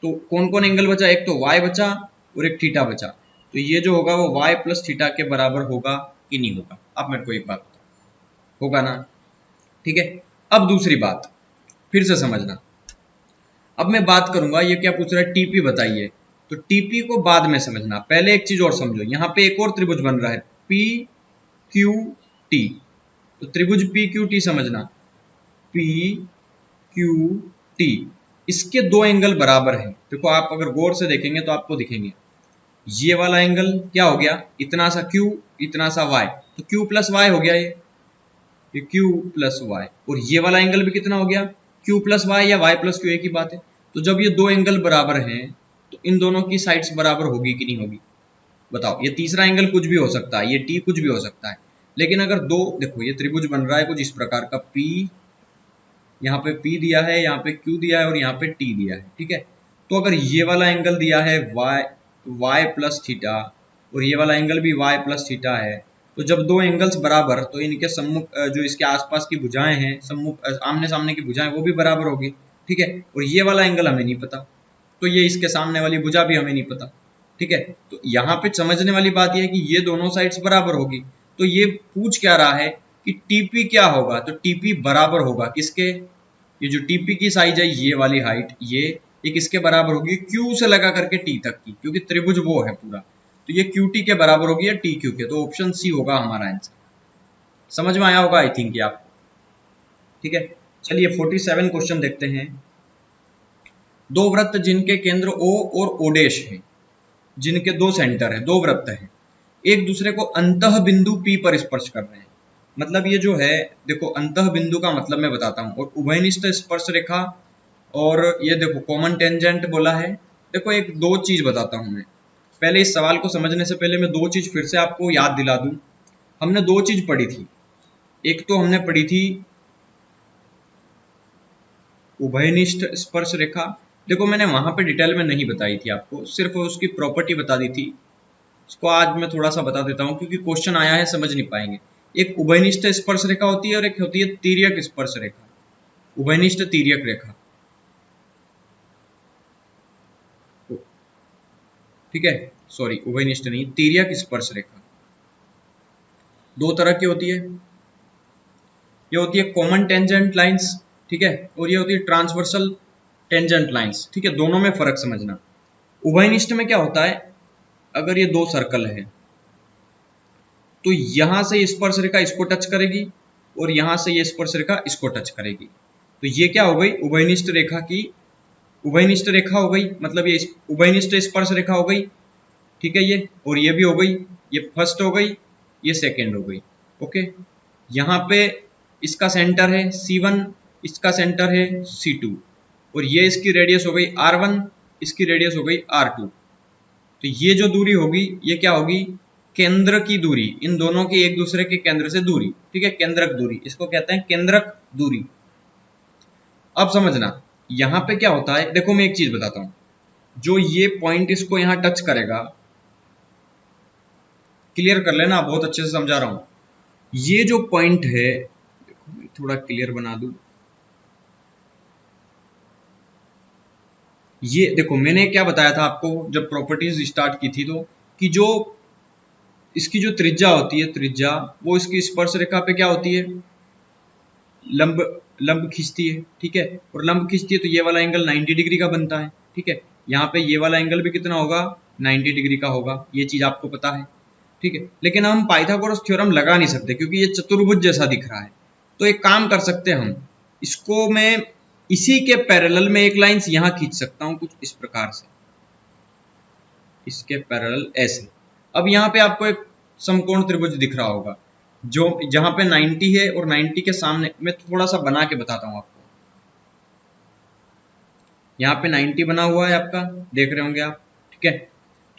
S1: तो कौन कौन एंगल बचा, एक तो y बचा और एक थीटा बचा। तो ये जो होगा वो y प्लस थीटा के बराबर होगा कि नहीं होगा? आप मेरे को एक बात बताओ, होगा ना? ठीक है। अब दूसरी बात फिर से समझना। अब मैं बात करूंगा, ये क्या पूछ रहा है, टीपी बताइए। तो टीपी को बाद में समझना, पहले एक चीज और समझो। यहाँ पे एक और त्रिभुज बन रहा है पी क्यू टी। तो त्रिभुज पी क्यू टी समझना, पी क्यू टी, इसके दो एंगल बराबर हैं। देखो आप अगर गौर से देखेंगे तो आपको दिखेंगे, ये वाला एंगल क्या हो गया, इतना सा Q इतना सा Y, तो Q प्लस वाई हो गया ये Q प्लस वाई। और ये वाला एंगल भी कितना हो गया, Q प्लस वाई या Y प्लस Q, एक ही बात है। तो जब ये दो एंगल बराबर हैं तो इन दोनों की साइड्स बराबर होगी कि नहीं होगी? बताओ। ये तीसरा एंगल कुछ भी हो सकता है, ये T कुछ भी हो सकता है, लेकिन अगर दो, देखो ये त्रिभुज बन रहा है कुछ इस प्रकार का, P, यहाँ पे P दिया है, यहाँ पे Q दिया है और यहाँ पे T दिया है, ठीक है। तो अगर ये वाला एंगल दिया है y प्लस थीटा और ये वाला एंगल भी y प्लस थीटा है, तो जब दो एंगल्स बराबर, तो इनके सम्मुख जो इसके आसपास की भुजाएं हैं, सम्मुख आमने सामने की भुजाएं, वो भी बराबर होगी, ठीक है। और ये वाला एंगल हमें नहीं पता, तो ये इसके सामने वाली भुजा भी हमें नहीं पता, ठीक है। तो यहाँ पे समझने वाली बात यह है कि ये दोनों साइड्स बराबर होगी। तो ये पूछ क्या रहा है कि टीपी क्या होगा, तो टीपी बराबर होगा किसके, ये जो टीपी की साइज है, ये वाली हाइट, ये किसके बराबर होगी, क्यू से लगा करके टी तक की, क्योंकि त्रिभुज वो है पूरा, तो ये क्यू टी के बराबर होगी या टी क्यू के। तो ऑप्शन सी होगा हमारा आंसर। समझ में आया होगा आई थिंक ये आपको, ठीक है। चलिए 47 क्वेश्चन देखते हैं। दो वृत्त जिनके केंद्र O और O डैश है, जिनके दो सेंटर है, दो वृत्त हैं, एक दूसरे को अंतः बिंदु P पर स्पर्श कर रहे हैं। मतलब ये जो है, देखो अंतः बिंदु का मतलब मैं बताता हूँ, और उभयनिष्ठ स्पर्श रेखा, और ये देखो कॉमन टेंजेंट बोला है। देखो एक दो चीज बताता हूं मैं, पहले इस सवाल को समझने से पहले मैं दो चीज फिर से आपको याद दिला दूं। हमने दो चीज पढ़ी थी, एक तो हमने पढ़ी थी उभयनिष्ठ स्पर्श रेखा। देखो मैंने वहां पे डिटेल में नहीं बताई थी आपको, सिर्फ उसकी प्रॉपर्टी बता दी थी। इसको आज मैं थोड़ा सा बता देता हूँ क्योंकि क्वेश्चन आया है, समझ नहीं पाएंगे। एक उभयनिष्ठ स्पर्श रेखा होती है और एक होती है तिर्यक स्पर्श रेखा, उभयनिष्ठ तिर्यक रेखा, ठीक है। सॉरी उभयनिष्ठ नहीं, तिर्यक स्पर्श रेखा दो तरह की होती है। ये होती है कॉमन टेंजेंट लाइंस, ठीक है, और ये होती है ट्रांसवर्सल टेंजेंट लाइंस, ठीक है। दोनों में फर्क समझना। उभयनिष्ठ में क्या होता है, अगर ये दो सर्कल है तो यहां से स्पर्श रेखा इसको टच करेगी और यहां से ये स्पर्श रेखा इसको टच करेगी, तो ये क्या हो गई, उभयनिष्ठ रेखा की उभयनिष्ठ रेखा हो गई, मतलब ये उभयनिष्ठ स्पर्श रेखा हो गई, ठीक है। ये और ये भी हो गई, ये फर्स्ट हो गई, ये सेकंड हो गई, ओके। यहाँ पे इसका सेंटर है C1, इसका सेंटर है C2, और ये इसकी रेडियस हो गई R1, इसकी रेडियस हो गई R2। तो ये जो दूरी होगी ये क्या होगी, केंद्र की दूरी, इन दोनों की एक दूसरे के केंद्र से दूरी, ठीक है, केंद्रक दूरी, इसको कहते हैं केंद्रक दूरी। अब समझना यहाँ पे क्या होता है, देखो मैं एक चीज बताता हूं, जो ये पॉइंट इसको यहां टच करेगा, क्लियर कर लेना, बहुत अच्छे से समझा रहा हूं। ये जो पॉइंट है, देखो मैं थोड़ा क्लियर बना दूं, ये देखो मैंने क्या बताया था आपको जब प्रॉपर्टीज स्टार्ट की थी, तो कि जो इसकी जो त्रिज्या होती है, त्रिज्या वो इसकी स्पर्श रेखा पे क्या होती है, लंब लंब खींचती है, ठीक है। और लंब खींचती है तो ये वाला एंगल 90 डिग्री का बनता है, ठीक है। यहाँ पे ये वाला एंगल भी कितना होगा, 90 डिग्री का होगा, ये चीज आपको पता है, ठीक है। लेकिन हम पाइथागोरस थ्योरम लगा नहीं सकते क्योंकि ये चतुर्भुज जैसा दिख रहा है। तो एक काम कर सकते हैं हम, इसको मैं इसी के पैरेलल में एक लाइन यहाँ खींच सकता हूँ, कुछ इस प्रकार से, इसके पैरेलल ऐसे। अब यहाँ पे आपको एक समकोण त्रिभुज दिख रहा होगा, जो जहां पे 90 है और 90 के सामने, मैं थोड़ा सा बना के बताता हूं आपको। यहाँ पे 90 बना हुआ है आपका, देख रहे होंगे आप, ठीक है।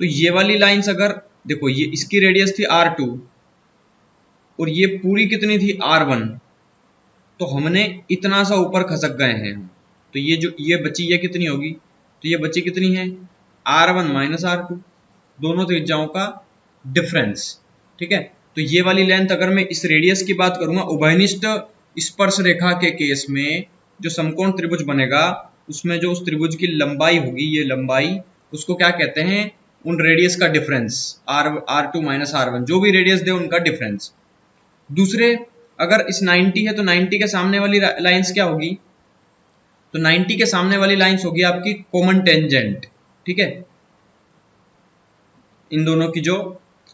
S1: तो ये वाली लाइंस अगर देखो, ये इसकी रेडियस थी R2 और ये पूरी कितनी थी R1, तो हमने इतना सा ऊपर खसक गए हैं हम, तो ये जो ये बची ये कितनी होगी, तो ये बची कितनी है, R1 माइनस R2, दोनों त्रिज्याओं का डिफरेंस, ठीक है। तो ये वाली लेंथ अगर मैं इस रेडियस की बात करूंगा, उभयनिष्ठ स्पर्श रेखा के केस में जो समकोण त्रिभुज बनेगा उसमें जो उस त्रिभुज की लंबाई होगी, ये लंबाई, उसको क्या कहते हैं, उन रेडियस का डिफरेंस, R2 माइनस R1, जो भी रेडियस दे उनका डिफरेंस। दूसरे, अगर इस 90 है तो 90 के सामने वाली लाइंस क्या होगी, तो 90 के सामने वाली लाइंस होगी आपकी कॉमन टेंजेंट, ठीक है, इन दोनों की जो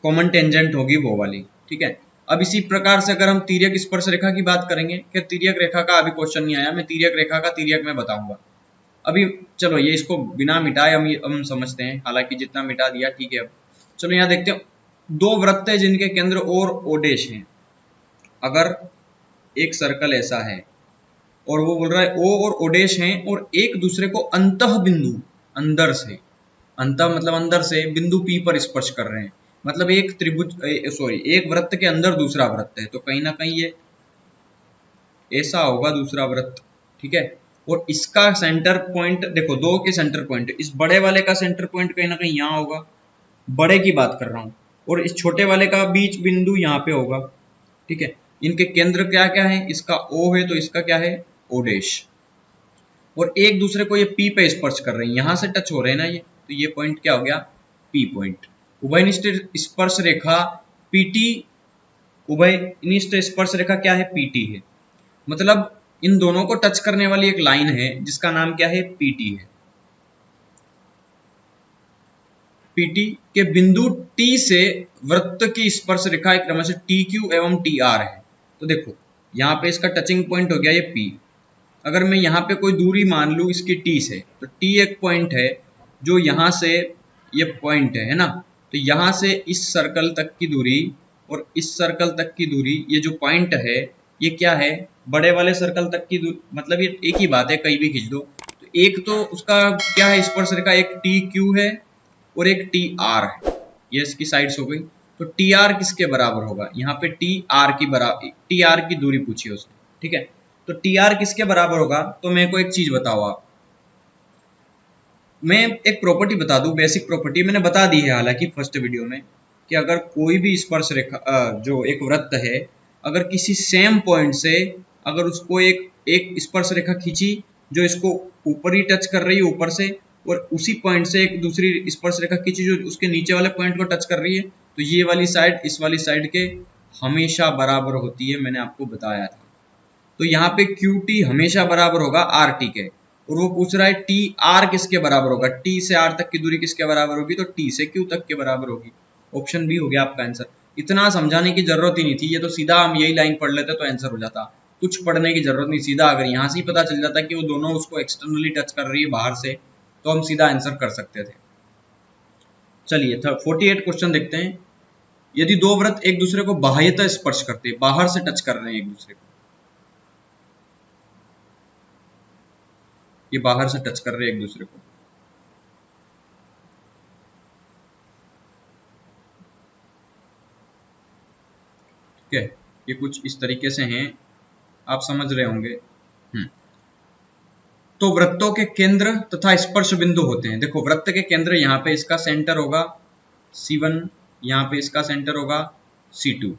S1: कॉमन टेंजेंट होगी वो वाली, ठीक है। अब इसी प्रकार से अगर हम तिर्यक स्पर्श रेखा की बात करेंगे, कि तिर्यक रेखा का अभी क्वेश्चन नहीं आया, मैं तिर्यक रेखा का तिर्यक में बताऊंगा अभी। चलो ये इसको बिना मिटाए हम समझते हैं, हालांकि जितना मिटा दिया ठीक है। अब चलो यहाँ देखते हैं, दो वृत्त है जिनके केंद्र और ओडेश हैं। अगर एक सर्कल ऐसा है और वो बोल रहा है ओ और ओडेश हैं और एक दूसरे को अंतः बिंदु, अंदर से, अंतः मतलब अंदर से, बिंदु P पर स्पर्श कर रहे हैं, मतलब एक त्रिभुज एक वृत्त के अंदर दूसरा वृत्त है, तो कहीं ना कहीं ये ऐसा होगा दूसरा वृत्त, ठीक है। और इसका सेंटर पॉइंट देखो, दो के सेंटर पॉइंट, इस बड़े वाले का सेंटर पॉइंट कहीं ना कहीं यहाँ होगा, बड़े की बात कर रहा हूं, और इस छोटे वाले का बीच बिंदु यहाँ पे होगा, ठीक है। इनके केंद्र क्या क्या है, इसका O है तो इसका क्या है, O डैश, और एक दूसरे को ये P पे स्पर्श कर रहे हैं, यहां से टच हो रहे हैं ना ये, तो ये पॉइंट क्या हो गया, P पॉइंट। उभयनिष्ठ स्पर्श रेखा PT, उभयनिष्ठ स्पर्श रेखा क्या है, PT है, मतलब इन दोनों को टच करने वाली एक लाइन है जिसका नाम क्या है, PT है। PT के बिंदु T से वृत्त की स्पर्श रेखा क्रमशः TQ एवं TR है। तो देखो यहाँ पे इसका टचिंग पॉइंट हो गया ये P। अगर मैं यहाँ पे कोई दूरी मान लूँ इसकी T से, तो T एक पॉइंट है जो यहाँ से ये पॉइंट है ना, तो यहाँ से इस सर्कल तक की दूरी और इस सर्कल तक की दूरी, ये जो पॉइंट है ये क्या है, बड़े वाले सर्कल तक की दूरी, मतलब ये एक ही बात है, कहीं भी खींच दो। तो एक तो उसका क्या है स्पर्श रेखा, एक TQ है और एक TR है, ये इसकी साइड्स हो गई। तो TR किसके बराबर होगा, यहाँ पे TR की दूरी पूछी उसने, ठीक है। तो TR किसके बराबर होगा, तो मेरे को एक चीज बताओ आप, मैं एक प्रॉपर्टी बता दूं, बेसिक प्रॉपर्टी मैंने बता दी है हालांकि फर्स्ट वीडियो में, कि अगर कोई भी स्पर्श रेखा जो एक वृत्त है, अगर किसी सेम पॉइंट से अगर उसको एक स्पर्श रेखा खींची जो इसको ऊपर ही टच कर रही है ऊपर से, और उसी पॉइंट से एक दूसरी स्पर्श रेखा खींची जो उसके नीचे वाले पॉइंट को टच कर रही है, तो ये वाली साइड इस वाली साइड के हमेशा बराबर होती है, मैंने आपको बताया था। तो यहाँ पे QT हमेशा बराबर होगा RT के, और वो पूछ रहा है TR किसके बराबर होगा, T से R तक की दूरी किसके बराबर होगी, तो T से Q तक के बराबर होगी। ऑप्शन बी हो गया आपका आंसर। इतना समझाने की जरूरत ही नहीं थी, ये तो सीधा हम यही लाइन पढ़ लेते तो आंसर हो जाता, कुछ पढ़ने की जरूरत नहीं, सीधा अगर यहाँ से ही पता चल जाता कि वो दोनों उसको एक्सटर्नली टच कर रही है बाहर से, तो हम सीधा आंसर कर सकते थे। चलिए 48 क्वेश्चन देखते हैं। यदि दो वृत्त एक दूसरे को बाह्यतः स्पर्श करते, बाहर से टच कर रहे हैं एक दूसरे को, ये बाहर से टच कर रहे हैं एक दूसरे को, ठीक है, ये कुछ इस तरीके से हैं, आप समझ रहे होंगे। तो वृत्तों के केंद्र तथा स्पर्श बिंदु होते हैं। देखो वृत्त के केंद्र यहाँ पे इसका सेंटर होगा C1, यहाँ पे इसका सेंटर होगा C2।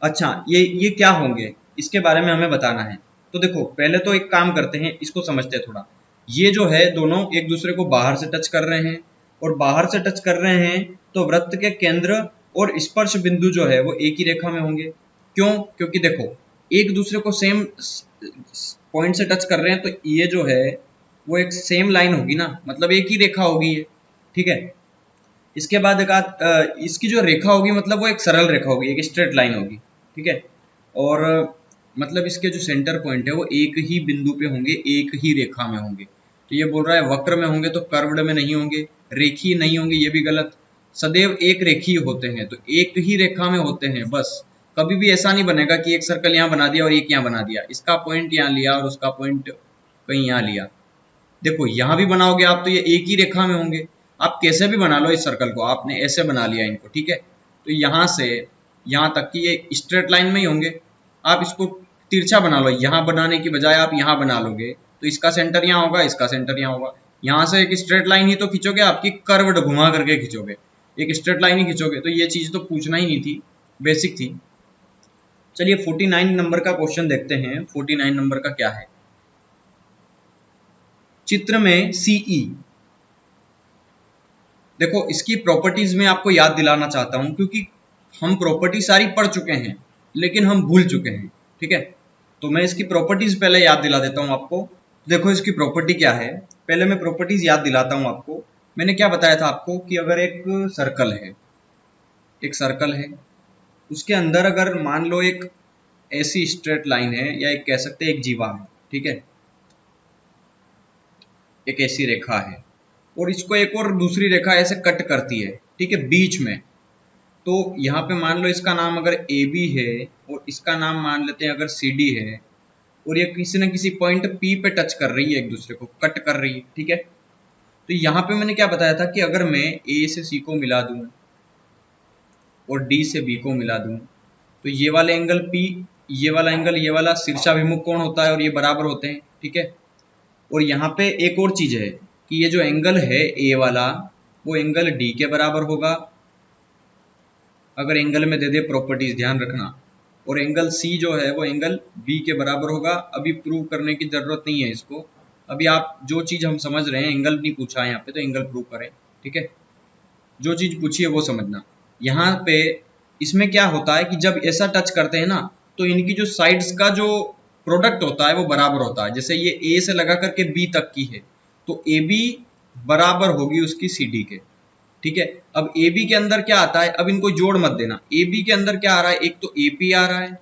S1: अच्छा ये क्या होंगे इसके बारे में हमें बताना है। तो देखो पहले तो एक काम करते हैं, इसको समझते हैं थोड़ा। ये जो है दोनों एक दूसरे को बाहर से टच कर रहे हैं, और बाहर से टच कर रहे हैं तो वृत्त के केंद्र और स्पर्श बिंदु जो है वो एक ही रेखा में होंगे। क्यों? क्योंकि देखो एक दूसरे को सेम पॉइंट से टच कर रहे हैं, तो ये जो है वो एक सेम लाइन होगी ना, मतलब एक ही रेखा होगी ये, ठीक है। इसके बाद इसकी जो रेखा होगी मतलब वो एक सरल रेखा होगी, एक स्ट्रेट लाइन होगी, ठीक है। और मतलब इसके जो सेंटर पॉइंट है वो एक ही बिंदु पे होंगे, एक ही रेखा में होंगे। तो ये बोल रहा है वक्र में होंगे तो कर्व्ड में नहीं होंगे, रेखीय नहीं होंगे, ये भी गलत, सदैव एक रेखीय होते हैं, तो एक ही रेखा में होते हैं बस। कभी भी ऐसा नहीं बनेगा कि एक सर्कल यहाँ बना दिया और एक यहाँ बना दिया, इसका पॉइंट यहाँ लिया और उसका पॉइंट कहीं यहाँ लिया। देखो यहाँ भी बनाओगे आप तो ये एक ही रेखा में होंगे, आप कैसे भी बना लो इस सर्कल को, आपने ऐसे बना लिया इनको, ठीक है। तो यहाँ से यहाँ तक कि ये स्ट्रेट लाइन में ही होंगे। आप इसको तिरछा बना लो, यहाँ बनाने की बजाय आप यहाँ बना लोगे तो इसका सेंटर यहाँ होगा, इसका सेंटर यहाँ होगा। यहाँ से एक स्ट्रेट लाइन ही तो खींचोगे, आपकी कर्व्ड घुमा करके खींचोगे, एक स्ट्रेट लाइन ही खींचोगे, तो ये चीज तो पूछना ही नहीं थी, बेसिक थी। चलिए 49 नंबर का क्वेश्चन देखते हैं। 49 नंबर का क्या है? चित्र में सीई, देखो इसकी प्रॉपर्टीज में आपको याद दिलाना चाहता हूं क्योंकि हम प्रॉपर्टी सारी पढ़ चुके हैं लेकिन हम भूल चुके हैं। ठीक है, तो मैं इसकी प्रॉपर्टीज पहले याद दिला देता हूं आपको। देखो इसकी प्रॉपर्टी क्या है, पहले मैं प्रॉपर्टीज याद दिलाता हूं आपको। मैंने क्या बताया था आपको कि अगर एक सर्कल है, एक सर्कल है, उसके अंदर अगर मान लो एक ऐसी स्ट्रेट लाइन है या एक कह सकते हैं एक जीवा है, ठीक है, एक ऐसी रेखा है और इसको एक और दूसरी रेखा ऐसे कट करती है, ठीक है, बीच में। तो यहाँ पे मान लो इसका नाम अगर ए बी है और इसका नाम मान लेते हैं अगर सी डी है और ये किसी न किसी पॉइंट पी पे टच कर रही है, एक दूसरे को कट कर रही है, ठीक है। तो यहाँ पे मैंने क्या बताया था कि अगर मैं ए से सी को मिला दूं और डी से बी को मिला दूं तो ये वाले एंगल पी, ये वाला एंगल, ये वाला शीर्षाभिमुख कोण होता है और ये बराबर होते हैं, ठीक है। और यहाँ पे एक और चीज है कि ये जो एंगल है ए वाला वो एंगल डी के बराबर होगा। अगर एंगल में दे दे प्रॉपर्टीज ध्यान रखना। और एंगल सी जो है वो एंगल बी के बराबर होगा। अभी प्रूव करने की जरूरत नहीं है इसको, अभी आप जो चीज हम समझ रहे हैं, एंगल नहीं पूछा है यहाँ पे तो एंगल प्रूव करें, ठीक है। जो चीज पूछी है वो समझना। यहाँ पे इसमें क्या होता है कि जब ऐसा टच करते हैं ना तो इनकी जो साइड्स का जो प्रोडक्ट होता है वो बराबर होता है। जैसे ये ए से लगा करके बी तक की है तो ए बी बराबर होगी उसकी सी डी के, ठीक है। अब ए बी के अंदर क्या आता है, अब इनको जोड़ मत देना। ए बी के अंदर क्या आ रहा है, एक तो ए पी आ रहा है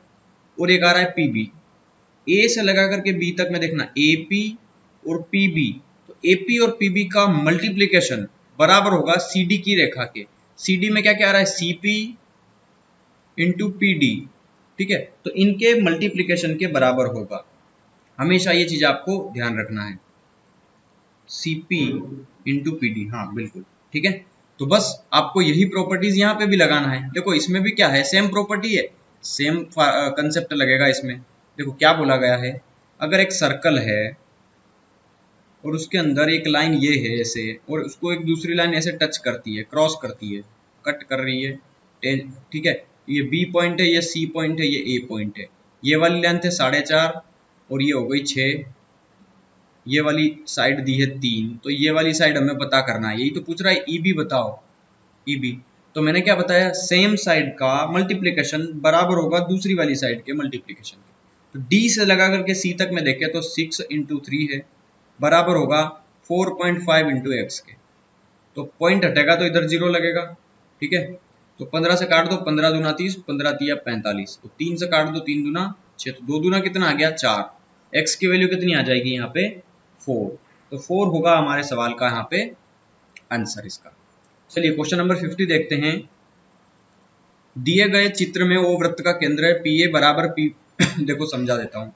S1: और एक आ रहा है पी बी। ए से लगा करके बी तक में देखना ए पी और पी बी, तो ए पी और पी बी का मल्टीप्लीकेशन बराबर होगा सी डी की रेखा के। सी डी में क्या क्या आ रहा है, C P into P D, ठीक है। तो इनके मल्टीप्लीकेशन के बराबर होगा, हमेशा ये चीज आपको ध्यान रखना है, Cp इंटू पी डी, हाँ बिल्कुल, ठीक है। तो बस आपको यही प्रॉपर्टीज यहाँ पे भी लगाना है। देखो इसमें भी क्या है, सेम प्रॉपर्टी है, सेम कंसेप्ट लगेगा इसमें। देखो क्या बोला गया है, अगर एक सर्कल है और उसके अंदर एक लाइन ये है ऐसे और उसको एक दूसरी लाइन ऐसे टच करती है, क्रॉस करती है, कट कर रही है, ठीक है। ये बी पॉइंट है, ये सी पॉइंट है, ये ए पॉइंट है। ये वाली लेंथ है 4.5 और ये हो गई 6। ये वाली साइड दी है 3, तो ये वाली साइड हमें पता करना है। यही तो पूछ रहा है, ई बी बताओ, ई बी। तो मैंने क्या बताया, सेम साइड का मल्टीप्लीकेशन बराबर होगा दूसरी वाली साइड के मल्टीप्लीकेशन के। तो डी से लगा करके सी तक में देखें तो 6 इंटू 3 है, बराबर होगा 4.5 इंटू एक्स के। तो पॉइंट हटेगा तो इधर 0 लगेगा, ठीक है। तो 15 से काट दो, 15 दूना 30, 15 तिया 45, तो 3 से काट दो, 3 दूना 6, तो 2 दूना कितना आ गया 4। एक्स की वैल्यू कितनी आ जाएगी यहाँ पे 4, तो 4 होगा हमारे सवाल का यहाँ पे आंसर इसका। चलिए क्वेश्चन नंबर 50 देखते हैं। दिए गए चित्र में वो वृत्त का केंद्र है पी ए बराबर पी देखो समझा देता हूं।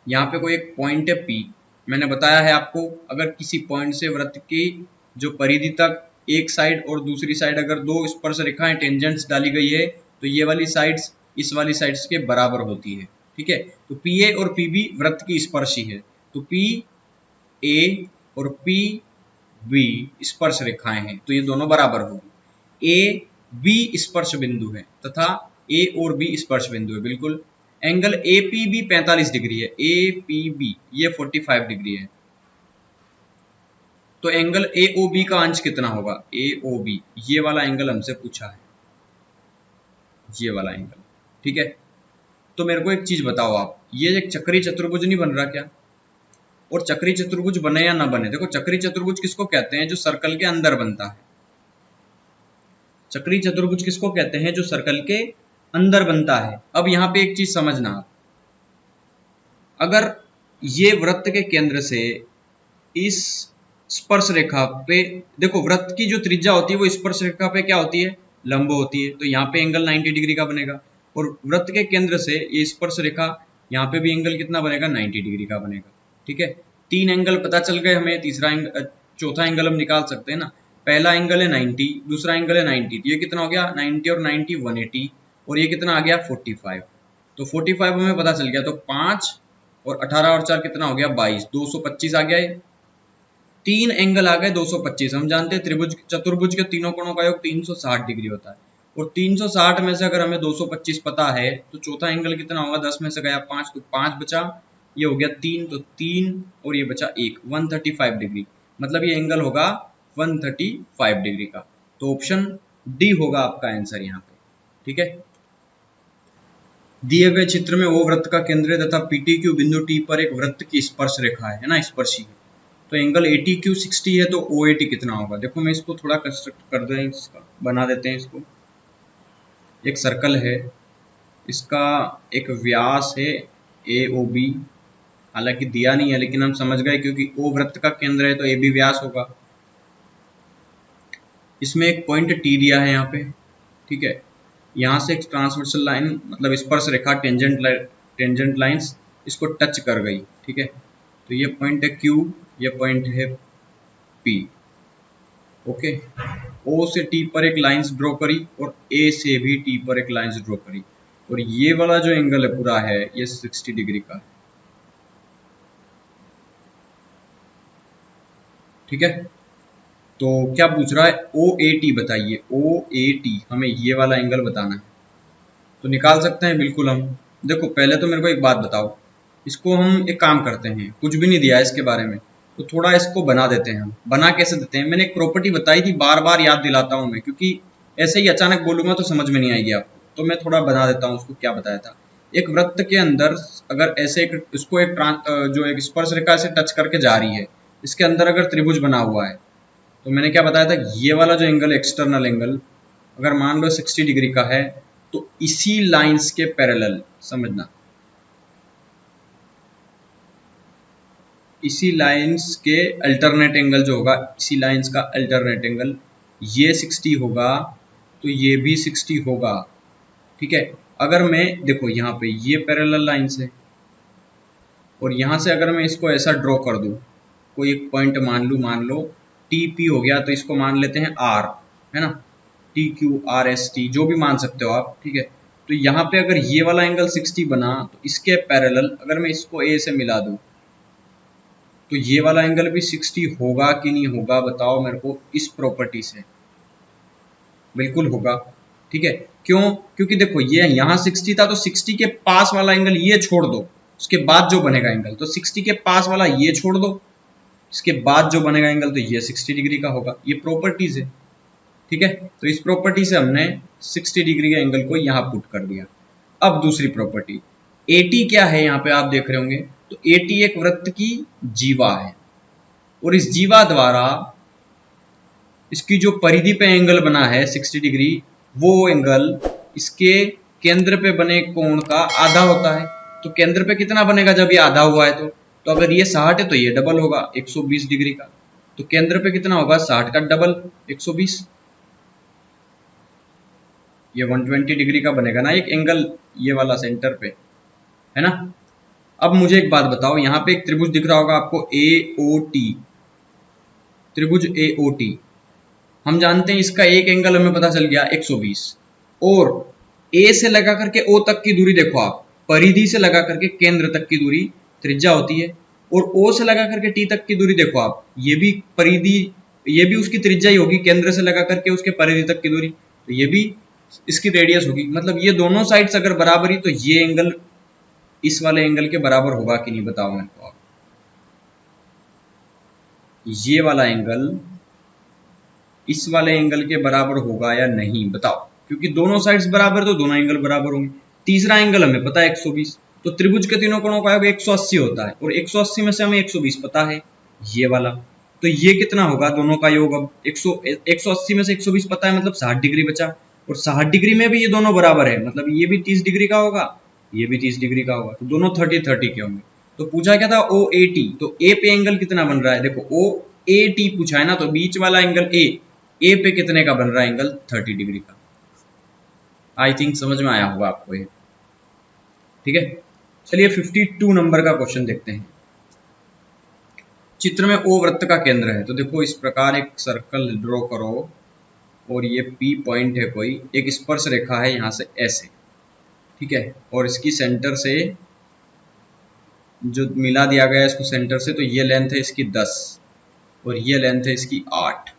S1: यहाँ पे कोई एक पॉइंट है पी, मैंने बताया है आपको अगर किसी पॉइंट से वृत्त की जो परिधि तक एक साइड और दूसरी साइड अगर दो स्पर्श रेखाएं टेंजेंट्स डाली गई है तो ये वाली साइड्स इस वाली साइड्स के बराबर होती है, ठीक है। तो पी ए और पी बी वृत्त की स्पर्शी है, तो पी ए और पी बी स्पर्श रेखाएं हैं तो ये दोनों बराबर होगी। ए बी स्पर्श बिंदु है तथा ए और बी स्पर्श बिंदु है, बिल्कुल। Angle A P B 45 degree है, ए पी बी ये 45 डिग्री है। तो एंगल ए ओ बी का अंश कितना होगा, ए ओ बी ये वाला एंगल हमसे पूछा है, ये वाला एंगल, ठीक है। तो मेरे को एक चीज बताओ आप, ये एक चक्री चतुर्भुज नहीं बन रहा क्या? और चक्री चतुर्भुज बने या ना बने, देखो चक्री चतुर्भुज किसको कहते हैं, जो सर्कल के अंदर बनता है। चक्री चतुर्भुज किसको कहते हैं, जो सर्कल के अंदर बनता है। अब यहाँ पे एक चीज समझना, अगर ये वृत्त के केंद्र से इस स्पर्श रेखा पे, देखो वृत्त की जो त्रिज्या होती है वो स्पर्श रेखा पे क्या होती है, लंब होती है, तो यहाँ पे एंगल 90 डिग्री का बनेगा। और वृत्त के केंद्र से ये स्पर्श रेखा यहाँ पे भी एंगल कितना बनेगा, 90 डिग्री का बनेगा, ठीक है। 3 एंगल पता चल गए हमें, तीसरा एंगल, चौथा एंगल हम निकाल सकते हैं ना। पहला एंगल है 90, दूसरा एंगल है 90, तो ये कितना हो गया 90 और 90 180, और ये कितना आ गया 45। तो 45 हमें पता चल गया, तो 5 और 18 और 4 कितना हो गया 22, 225 आ गया। 3 एंगल आ गए 225। हम जानते हैं त्रिभुज चतुर्भुज के तीनों कोणों का योग 360 डिग्री होता है। और 360 में से अगर हमें 225 पता है तो चौथा एंगल कितना होगा, 10 में से गया 5 तो 5 बचा, ये हो गया 3 तो 3 और ये बचा 1, 135 डिग्री। मतलब ये एंगल होगा 135 डिग्री का। तो ऑप्शन डी होगा आपका आंसर यहाँ पे। ठीक है, दिए गए चित्र में ओ वृत्त का केंद्र तथा पीटीक्यू बिंदु टी पर एक वृत्त की स्पर्श रेखा है ना, स्पर्शी है। तो एंगल एटीक्यू 60 है तो ओ एटी कितना होगा। देखो मैं इसको थोड़ा कंस्ट्रक्ट कर दें, इसका बना देते हैं। इसको एक सर्कल है, इसका एक व्यास है ए ओ बी, हालांकि दिया नहीं है लेकिन हम समझ गए क्योंकि ओ वृत्त का केंद्र है तो ए बी व्यास होगा। इसमें एक पॉइंट टी दिया है यहाँ पे। ठीक है, यहाँ से एक ट्रांसवर्सल लाइन मतलब स्पर्श रेखा टेंजेंट लाइंस इसको टच कर गई। ठीक है, तो ये पॉइंट है क्यू, ये पॉइंट है पी। ओके, ओ से टी पर एक लाइंस ड्रॉ करी और ए से भी टी पर एक लाइंस ड्रॉ करी, और ये वाला जो एंगल है पूरा है ये 60 डिग्री का है। ठीक है, तो क्या पूछ रहा है, ओ ए टी बताइए। ओ ए टी हमें ये वाला एंगल बताना है, तो निकाल सकते हैं बिल्कुल हम। देखो पहले तो मेरे को एक बात बताओ, इसको हम एक काम करते हैं, कुछ भी नहीं दिया है इसके बारे में तो थोड़ा इसको बना देते हैं हम। बना कैसे देते हैं, मैंने एक प्रॉपर्टी बताई थी, बार बार याद दिलाता हूं मैं, क्योंकि ऐसे ही अचानक बोलूंगा तो समझ में नहीं आएगी आपको, तो मैं थोड़ा बना देता हूँ उसको। क्या बताया था, एक वृत्त के अंदर अगर ऐसे एक इसको एक जो एक स्पर्श रेखा से टच करके जा रही है, इसके अंदर अगर त्रिभुज बना हुआ है, तो मैंने क्या बताया था, ये वाला जो एंगल एक्सटर्नल एंगल अगर मान लो 60 डिग्री का है तो इसी लाइंस के पैरेलल, समझना, इसी लाइंस के अल्टरनेट एंगल जो होगा, इसी लाइंस का अल्टरनेट एंगल ये 60 होगा तो ये भी 60 होगा। ठीक है, अगर मैं देखो यहाँ पे ये पैरेलल लाइंस है और यहाँ से अगर मैं इसको ऐसा ड्रॉ कर दूं, कोई एक पॉइंट मान लो टी पी हो गया, तो इसको मान लेते हैं आर, है ना, T Q R S T जो भी मान सकते हो आप। ठीक है, तो यहाँ पे अगर ये वाला एंगल 60 बना तो इसके पैरेलल अगर मैं इसको ए से मिला दूं तो ये वाला एंगल भी 60 होगा कि नहीं होगा, बताओ मेरे को इस प्रॉपर्टी से। बिल्कुल होगा। ठीक है, क्यों, क्योंकि देखो ये यहाँ 60 था तो 60 के पास वाला एंगल ये छोड़ दो, उसके बाद जो बनेगा एंगल, तो 60 के पास वाला ये छोड़ दो, इसके बाद जो बनेगा एंगल तो ये 60 डिग्री का होगा। ये प्रॉपर्टीज है। ठीक है, तो इस प्रॉपर्टी से हमने 60 डिग्री के एंगल को यहाँ पुट कर दिया। अब दूसरी प्रॉपर्टी, एटी क्या है यहाँ पे आप देख रहे होंगे, तो एटी एक वृत्त की जीवा है, और इस जीवा द्वारा इसकी जो परिधि पे एंगल बना है 60 डिग्री, वो एंगल इसके केंद्र पे बने कोण का आधा होता है। तो केंद्र पे कितना बनेगा जब ये आधा हुआ है, तो अगर ये 60 है तो ये डबल होगा 120 डिग्री का, तो केंद्र पे कितना होगा 60 का डबल 120, ये 120 डिग्री का बनेगा ना एक एंगल, ये वाला सेंटर पे, है ना। अब मुझे एक बात बताओ, यहाँ पे एक त्रिभुज दिख रहा होगा आपको ए ओ टी, त्रिभुज ए ओ टी, हम जानते हैं इसका एक एंगल हमें पता चल गया 120, और ए से लगा करके ओ तक की दूरी देखो आप, परिधि से लगा करके केंद्र तक की दूरी त्रिज्या होती है, और ओ से लगा करके टी तक की दूरी देखो आप, ये भी परिधि, ये भी उसकी त्रिज्या ही होगी, केंद्र से लगा करके उसके परिधि तक की दूरी, तो ये भी इसकी रेडियस होगी। मतलब ये दोनों साइड्स अगर बराबर ही, तो ये एंगल इस वाले एंगल के बराबर होगा कि नहीं, बताओ मेरे को आप। ये वाला एंगल इस वाले एंगल के बराबर होगा या नहीं, बताओ, क्योंकि दोनों साइड्स बराबर तो दोनों एंगल बराबर होंगे। तीसरा एंगल हमें पता है 120, तो त्रिभुज के तीनों कोणों का 180 होता है, और 180 में से हमें 120 पता है, ये वाला, तो ये कितना होगा दोनों का योग। अब 180 में से 120 पता है, मतलब 60 डिग्री बचा, और 60 डिग्री में भी ये दोनों बराबर है, मतलब ये भी 30 डिग्री का होगा, ये भी 30 डिग्री का होगा, तो दोनों 30-30 के होंगे। तो पूछा क्या था, ओ ए टी, तो ए पे एंगल कितना बन रहा है, देखो ओ ए टी पूछा है ना, तो बीच वाला एंगल ए पे कितने का बन रहा है एंगल, 30 डिग्री का। आई थिंक समझ में आया होगा आपको ये। ठीक है, चलिए 52 नंबर का क्वेश्चन देखते हैं। चित्र में ओ वृत्त का केंद्र है, तो देखो इस प्रकार एक सर्कल ड्रॉ करो, और ये पी पॉइंट है, कोई एक स्पर्श रेखा है यहाँ से ऐसे, ठीक है, और इसकी सेंटर से जो मिला दिया गया है इसको सेंटर से, तो ये लेंथ है इसकी 10 और ये लेंथ है इसकी 8।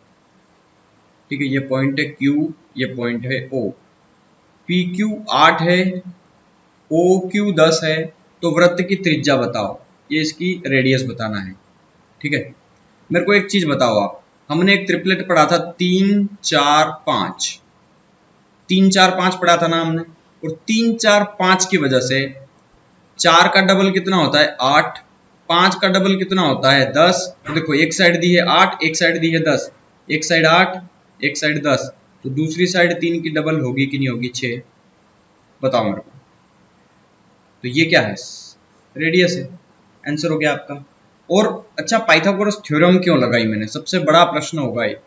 S1: ठीक है, ये पॉइंट है Q, ये पॉइंट है O, पी क्यू 8 है, ओ क्यू 10 है, तो वृत्त की त्रिज्या बताओ, ये इसकी रेडियस बताना है। ठीक है, मेरे को एक चीज बताओ आप, हमने एक ट्रिपलेट पढ़ा था 3 4 5, 3 4 5 पढ़ा था ना हमने, और 3 4 5 की वजह से 4 का डबल कितना होता है 8, 5 का डबल कितना होता है 10। तो देखो एक साइड दी है 8, एक साइड दी है 10, एक साइड 8, एक साइड 10, तो दूसरी साइड 3 की डबल होगी कि नहीं होगी 6, बताओ मेरे को। तो ये क्या है, रेडियस है, आंसर हो गया आपका। और अच्छा, पाइथागोरस थ्योरम क्यों लगाई मैंने, सबसे बड़ा प्रश्न होगा ये,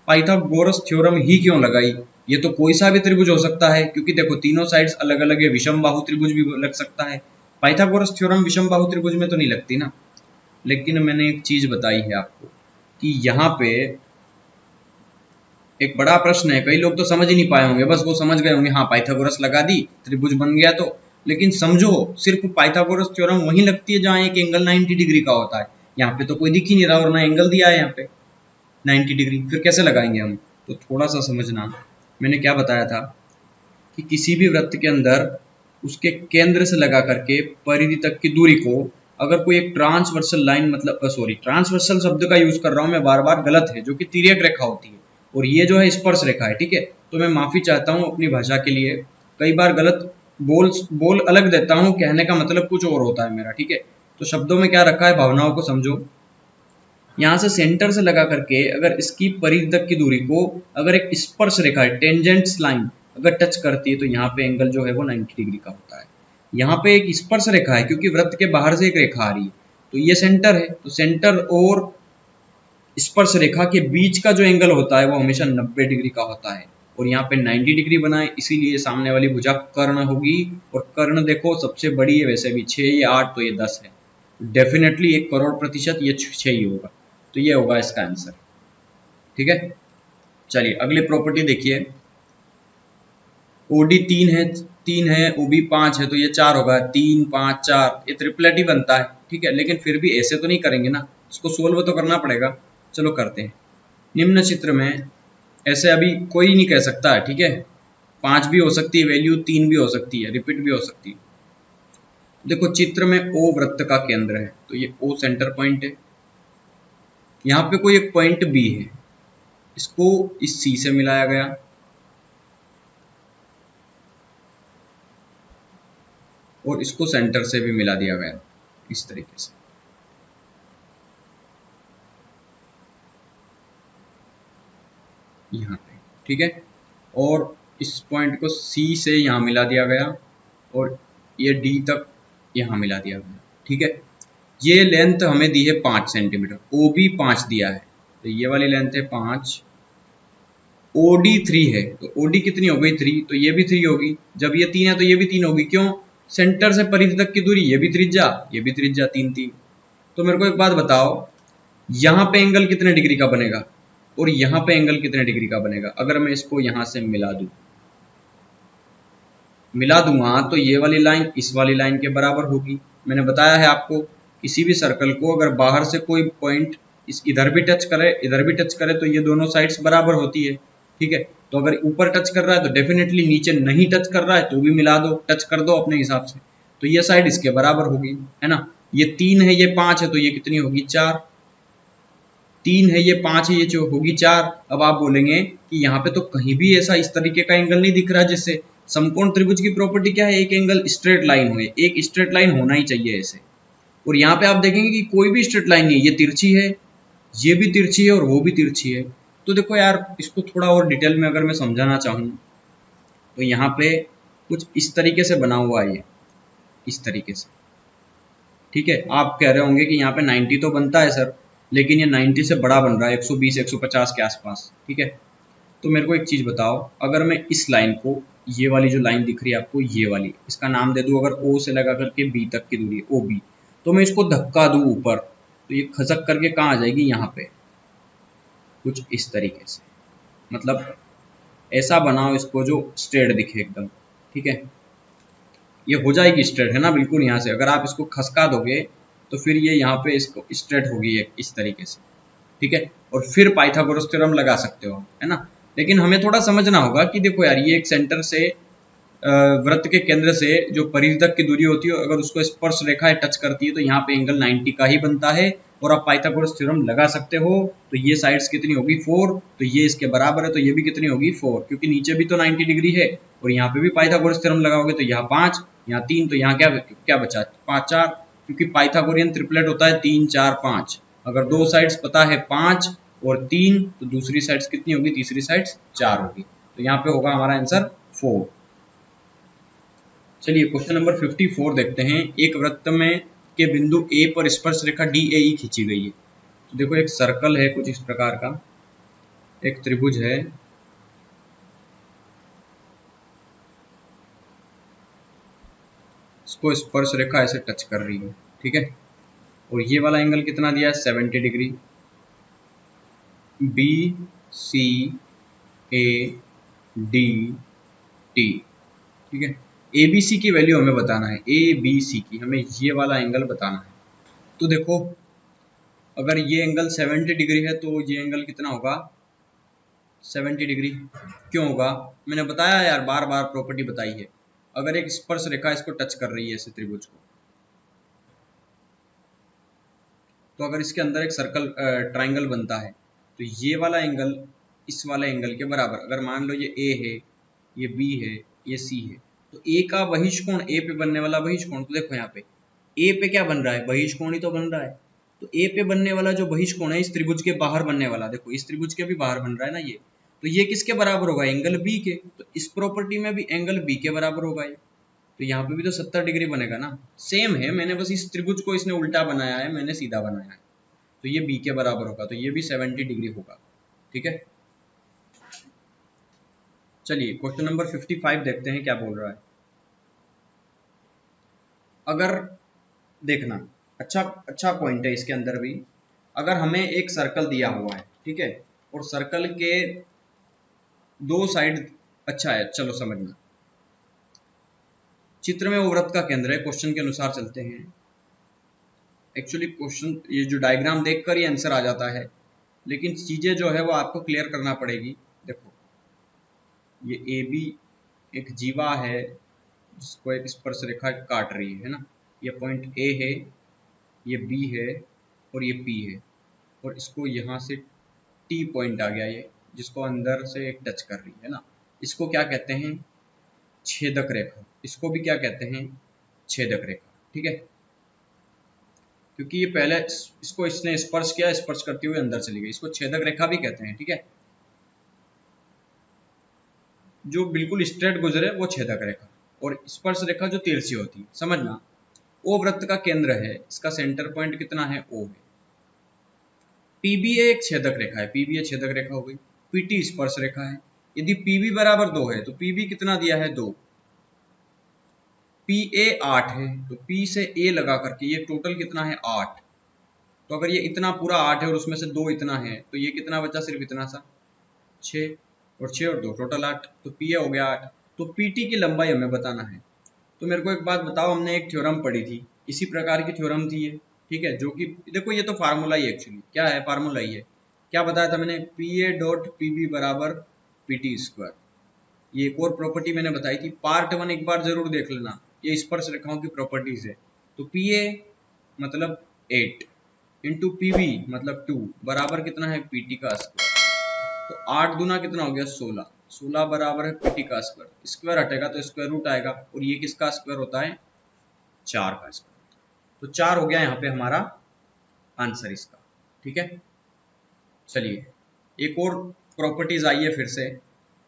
S1: पाइथागोरस थ्योरम ही क्यों लगाई। ये तो कोई सा भी त्रिभुज हो सकता है, क्योंकि देखो तीनों साइड्स अलग अलग है, विषम बाहु त्रिभुज भी लग सकता है। पाइथागोरस थ्योरम विषम बाहु त्रिभुज में तो नहीं लगती ना। लेकिन मैंने एक चीज बताई है आपको कि यहाँ पे एक बड़ा प्रश्न है, कई लोग तो समझ ही नहीं पाए होंगे, बस वो समझ गए होंगे हाँ पाइथागोरस लगा दी त्रिभुज बन गया तो। लेकिन समझो, सिर्फ पाइथागोरस थ्योरम वहीं लगती है जहाँ एक एंगल 90 डिग्री का होता है। यहाँ पे तो कोई दिख ही नहीं रहा और ना एंगल दिया है यहाँ पे 90 डिग्री, फिर कैसे लगाएंगे हम। तो थोड़ा सा समझना, मैंने क्या बताया था कि किसी भी वृत्त के अंदर उसके केंद्र से लगा करके परिधि तक की दूरी को अगर कोई एक ट्रांसवर्सल लाइन, मतलब सॉरी ट्रांसवर्सल शब्द का यूज कर रहा हूं मैं बार बार, गलत है, जो कि तिर्यक रेखा होती है, और ये जो है स्पर्श रेखा है। ठीक है, तो मैं माफी चाहता हूँ अपनी भाषा के लिए, कई बार गलत बोल अलग देता हूँ, कहने का मतलब कुछ और होता है मेरा। ठीक है, तो शब्दों में क्या रखा है, भावनाओं को समझो। यहाँ से सेंटर से लगा करके अगर इसकी परिधि तक की दूरी को अगर एक स्पर्श रेखा है, टेंजेंट्स लाइन अगर टच करती है, तो यहाँ पे एंगल जो है वो 90 डिग्री का होता है। यहाँ पे एक स्पर्श रेखा है, क्योंकि वृत्त के बाहर से एक रेखा आ रही है, तो ये सेंटर है, तो सेंटर और स्पर्श रेखा के बीच का जो एंगल होता है वो हमेशा 90 डिग्री का होता है। और यहाँ पे 90 डिग्री बनाए, इसीलिए सामने वाली भुजा कर्ण होगी, और कर्ण देखो सबसे बड़ी है, वैसे भी 6 ये 8 तो ये 10 है, डेफिनेटली 1 करोड़% ये 6 ही होगा, तो ये होगा इसका आंसर। ठीक है, चलिए अगली प्रॉपर्टी देखिए, ओडी 3 है, ओबी 5 है, तो ये 4 होगा, 3 5 4, ये ट्रिपलेट ही बनता है। ठीक है, लेकिन फिर भी ऐसे तो नहीं करेंगे ना, इसको सोल्व तो करना पड़ेगा। चलो करते हैं। निम्न चित्र में ऐसे अभी कोई नहीं कह सकता है, ठीक है, 5 भी हो सकती है वैल्यू, 3 भी हो सकती है, रिपीट भी हो सकती है। देखो चित्र में ओ वृत्त का केंद्र है, तो ये ओ सेंटर पॉइंट है, यहाँ पे कोई एक पॉइंट बी है, इसको इस सी से मिलाया गया, और इसको सेंटर से भी मिला दिया गया इस तरीके से। यहाँ पे ठीक है, और इस पॉइंट को सी से यहाँ मिला दिया गया, और ये डी तक यहाँ मिला दिया गया। ठीक है, ये लेंथ हमें दी है 5 सेंटीमीटर, ओ बी 5 दिया है, तो ये वाली लेंथ है 5, ओ डी 3 है, तो ओ डी कितनी हो गई 3, तो ये भी 3 होगी, जब ये 3 है तो ये भी 3 होगी, क्यों, सेंटर से परिधि तक की दूरी, ये भी त्रिज्या, ये भी त्रिज्या, 3 3। तो मेरे को एक बात बताओ, यहाँ पे एंगल कितने डिग्री का बनेगा और यहाँ पे एंगल कितने डिग्री का बनेगा, अगर मैं इसको यहाँ से मिला दूंगा तो ये वाली लाइन इस वाली लाइन के बराबर होगी। मैंने बताया है आपको, किसी भी सर्कल को अगर बाहर से कोई पॉइंट इस इधर भी टच करे इधर भी टच करे तो ये दोनों साइड्स बराबर होती है। ठीक है, तो अगर ऊपर टच कर रहा है तो डेफिनेटली, नीचे नहीं टच कर रहा है तो भी मिला दो, टच कर दो अपने हिसाब से, तो ये साइड इसके बराबर होगी, है ना। ये 3 है ये 5 है, तो ये कितनी होगी 4, 3 है ये 5 है, ये जो होगी 4। अब आप बोलेंगे कि यहाँ पे तो कहीं भी ऐसा इस तरीके का एंगल नहीं दिख रहा, जिससे समकोण त्रिभुज की प्रॉपर्टी क्या है, एक एंगल स्ट्रेट लाइन हो, एक स्ट्रेट लाइन होना ही चाहिए ऐसे। और यहाँ पे आप देखेंगे कि कोई भी स्ट्रेट लाइन नहीं है, ये तिरछी है, ये भी तिरछी है और वो भी तिरछी है। तो देखो यार, इसको थोड़ा और डिटेल में अगर मैं समझाना चाहूँ तो यहाँ पे कुछ इस तरीके से बना हुआ है, ये इस तरीके से। ठीक है, आप कह रहे होंगे कि यहाँ पे 90 तो बनता है सर, लेकिन ये 90 से बड़ा बन रहा है, 120 150 के आसपास। ठीक है, तो मेरे को एक चीज बताओ, अगर मैं इस लाइन को, ये वाली जो लाइन दिख रही है आपको, ये वाली, इसका नाम दे दूं, अगर ओ से लगा करके बी तक की दूरी ओ बी, तो मैं इसको धक्का दूं ऊपर, तो ये खसक करके कहाँ आ जाएगी, यहाँ पे कुछ इस तरीके से। मतलब ऐसा बनाओ इसको जो स्ट्रेट दिखे एकदम। ठीक है, ये हो जाएगी स्ट्रेट, है ना, बिल्कुल। यहाँ से अगर आप इसको खसका दोगे तो फिर ये यहाँ पे इसको स्ट्रेट होगी इस तरीके से। ठीक है, और फिर पाइथागोरस थ्योरम लगा सकते हो, है ना। लेकिन हमें थोड़ा समझना होगा कि देखो यार, ये एक सेंटर से वृत्त के केंद्र से जो परिधि तक की दूरी होती है, अगर उसको स्पर्श रेखा टच करती है तो यहाँ पे एंगल 90 का ही बनता है। और आप पाइथागोरस थ्योरम लगा सकते हो। तो ये साइड्स कितनी होगी 4, तो ये इसके बराबर है, तो ये भी कितनी होगी 4, क्योंकि नीचे भी तो 90 डिग्री है। और यहाँ पे भी पाइथागोरस थ्योरम लगाओगे तो यहाँ 5, यहाँ 3, तो यहाँ क्या बचा 5 4, क्योंकि पाइथागोरियन ट्रिपलेट होता है 3 4 5। अगर दो साइड्स पता है 5 और 3, तो दूसरी साइड्स कितनी होगी, तीसरी साइड्स 4 होगी। तो यहाँ पे होगा हमारा आंसर 4। चलिए क्वेश्चन नंबर 54 देखते हैं। एक वृत्त में के बिंदु ए पर स्पर्श रेखा DAE खींची गई है। तो देखो एक सर्कल है कुछ इस प्रकार का, एक त्रिभुज है, इसको स्पर्श रेखा ऐसे टच कर रही है, ठीक है। और ये वाला एंगल कितना दिया है 70 डिग्री। BCADT, ठीक है। ABC की वैल्यू हमें बताना है, ABC की हमें ये वाला एंगल बताना है। तो देखो अगर ये एंगल 70 डिग्री है तो ये एंगल कितना होगा 70 डिग्री। क्यों होगा, मैंने बताया यार, बार बार प्रॉपर्टी बताई है। अगर एक स्पर्श रेखा इसको टच कर रही है ऐसे त्रिभुज को, तो अगर इसके अंदर एक सर्कल ट्राइंगल बनता है तो ये वाला एंगल इस वाले एंगल के बराबर, अगर मान लो ये A है, ये B है, ये C है, तो A का बहिष्कोण, A पे बनने वाला बहिष्कोण, तो देखो यहाँ पे A पे क्या बन रहा है, बहिष्कोण ही तो बन रहा है। तो A पे बनने वाला जो बहिष्कोण है इस त्रिभुज के बाहर बनने वाला, देखो इस त्रिभुज के भी बाहर बन रहा है ना ये, तो ये किसके बराबर होगा, एंगल B के। तो इस प्रॉपर्टी में भी एंगल B के बराबर होगा ये, तो यहाँ पे भी तो 70 डिग्री बनेगा ना। सेम है, मैंने बस इस त्रिभुज को इसने उल्टा बनाया है, मैंने सीधा बनाया है, तो ये B के बराबर होगा, तो ये भी 70 डिग्री होगा, ठीक है। चलिए क्वेश्चन नंबर 55 देखते हैं क्या बोल रहा है। अगर देखना, अच्छा पॉइंट है इसके अंदर भी। अगर हमें एक सर्कल दिया हुआ है, ठीक है, और सर्कल के दो साइड, अच्छा है चलो समझना। चित्र में वो वृत्त का केंद्र है, क्वेश्चन के अनुसार चलते हैं। एक्चुअली क्वेश्चन ये जो डायग्राम देखकर ही आंसर आ जाता है, लेकिन चीजें जो है वो आपको क्लियर करना पड़ेगी। देखो ये AB एक जीवा है जिसको एक स्पर्श रेखा काट रही है ना। ये पॉइंट A है, ये B है और ये P है, और इसको यहाँ से T पॉइंट आ गया ये, जिसको अंदर से एक टच कर रही है ना। इसको क्या कहते हैं, छेदक रेखा। इसको भी क्या कहते हैं, छेदक रेखा, ठीक है। क्योंकि ये पहले इसको इसने स्पर्श किया, स्पर्श करते हुए अंदर चली गई, इसको छेदक रेखा भी कहते हैं, ठीक है। जो बिल्कुल स्ट्रेट गुजरे वो छेदक रेखा, और स्पर्श रेखा जो तिरछी होती है, समझना। ओ वृत्त का केंद्र है, इसका सेंटर पॉइंट कितना है, O है। PBA एक छेदक रेखा है, PBA छेदक रेखा हो गई। PT स्पर्श रेखा है। यदि PB बराबर 2 है तो PB कितना दिया है 2। PA 8 है, तो P से A लगा करके ये टोटल कितना है 8। तो अगर ये इतना पूरा 8 है और उसमें से 2 इतना है, तो ये कितना बचा, सिर्फ इतना सा 6, और 6 और 2 टोटल 8, तो PA हो गया 8। तो PT की लंबाई हमें बताना है। तो मेरे को एक बात बताओ, हमने एक थ्योरम पढ़ी थी, इसी प्रकार की थ्योरम थी ये, ठीक है, जो कि देखो ये तो फार्मूला ही एक्चुअली क्या है, फार्मूला ही है। क्या बताया था मैंने, PA डॉट PB बराबर PT स्क्वायर। ये एक और प्रॉपर्टी मैंने बताई थी, पार्ट 1 एक बार जरूर देख लेना, ये स्पर्श रेखाओं की प्रॉपर्टीज है। तो PA मतलब 8 इंटू PB मतलब 2 बराबर कितना है PT का स्क्वायर। तो 8 दूना कितना हो गया 16, 16 बराबर है PT का स्क्वायर। स्क्वायर हटेगा तो स्क्वायर रूट आएगा, और ये किसका स्क्वायर होता है, 4 का स्क्वायर। तो 4 हो गया यहाँ पे हमारा आंसर इसका, ठीक है। चलिए एक और प्रॉपर्टीज आई है फिर से।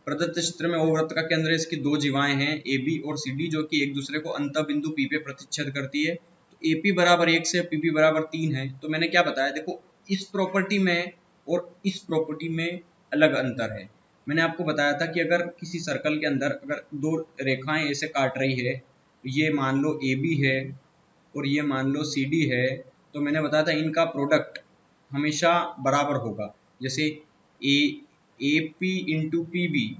S1: प्रदत्त चित्र में ओ वृत्त का केंद्र, इसकी दो जीवाएं हैं AB और CD, जो कि एक दूसरे को अंत बिंदु P पे प्रतिच्छेद करती है। तो AP बराबर 1 से PP बराबर 3 है। तो मैंने क्या बताया, देखो इस प्रॉपर्टी में और इस प्रॉपर्टी में अलग अंतर है। मैंने आपको बताया था कि अगर किसी सर्कल के अंदर अगर दो रेखाएं ऐसे काट रही है, ये मान लो AB है और ये मान लो CD है, तो मैंने बताया था इनका प्रोडक्ट हमेशा बराबर होगा। जैसे AP इंटू PB,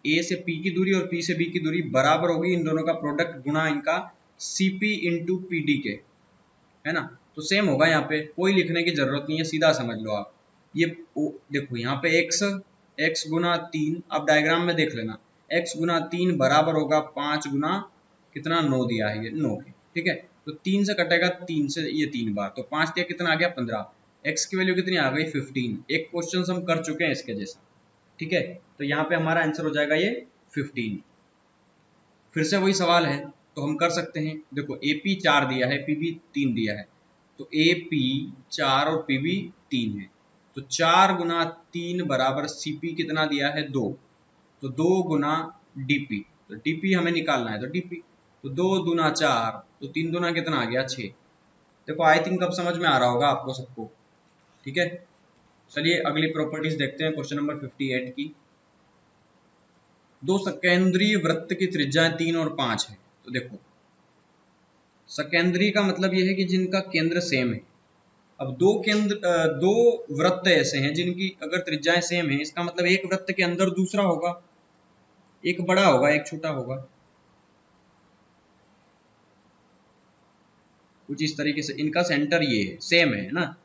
S1: A से P की दूरी और P से B की दूरी बराबर होगी, इन दोनों का प्रोडक्ट गुणा इनका CP इंटू PD के, है ना। तो सेम होगा, यहाँ पे कोई लिखने की जरूरत नहीं है, सीधा समझ लो आप। ये देखो यहाँ पे x गुना 3, आप डायग्राम में देख लेना, x गुना 3 बराबर होगा 5 गुना कितना 9 दिया है ये 9 के, ठीक है। तो 3 से कटेगा 3 से ये 3 बार, तो 5 दिया कितना आ गया 15, x की वैल्यू कितनी आ गई 15। एक क्वेश्चन हम कर चुके हैं इसके जैसा, ठीक है। तो यहाँ पे हमारा आंसर हो जाएगा ये 15। फिर से वही सवाल है तो हम कर सकते हैं। देखो AP 4 दिया है, PB 3 दिया है, तो AP 4 और PB 3 है, तो 4 गुना 3 बराबर CP कितना दिया है 2, तो 2 गुना DP, तो DP हमें निकालना है, तो DP तो 2 दूना 4, तो 3 दूना कितना आ गया 6। देखो आई थिंक अब समझ में आ रहा होगा आपको सबको, ठीक है। चलिए अगली प्रॉपर्टीज देखते हैं, क्वेश्चन नंबर 58 की। दो सकेंद्रीय वृत्त की त्रिज्याएं 3 और 5 है। तो देखो सकेंद्रीय का मतलब यह है कि जिनका केंद्र सेम है। अब दो वृत्त ऐसे हैं जिनकी अगर त्रिज्याएं सेम है, इसका मतलब एक वृत्त के अंदर दूसरा होगा, एक बड़ा होगा एक छोटा होगा, कुछ इस तरीके से। इनका सेंटर ये है, सेम है ना।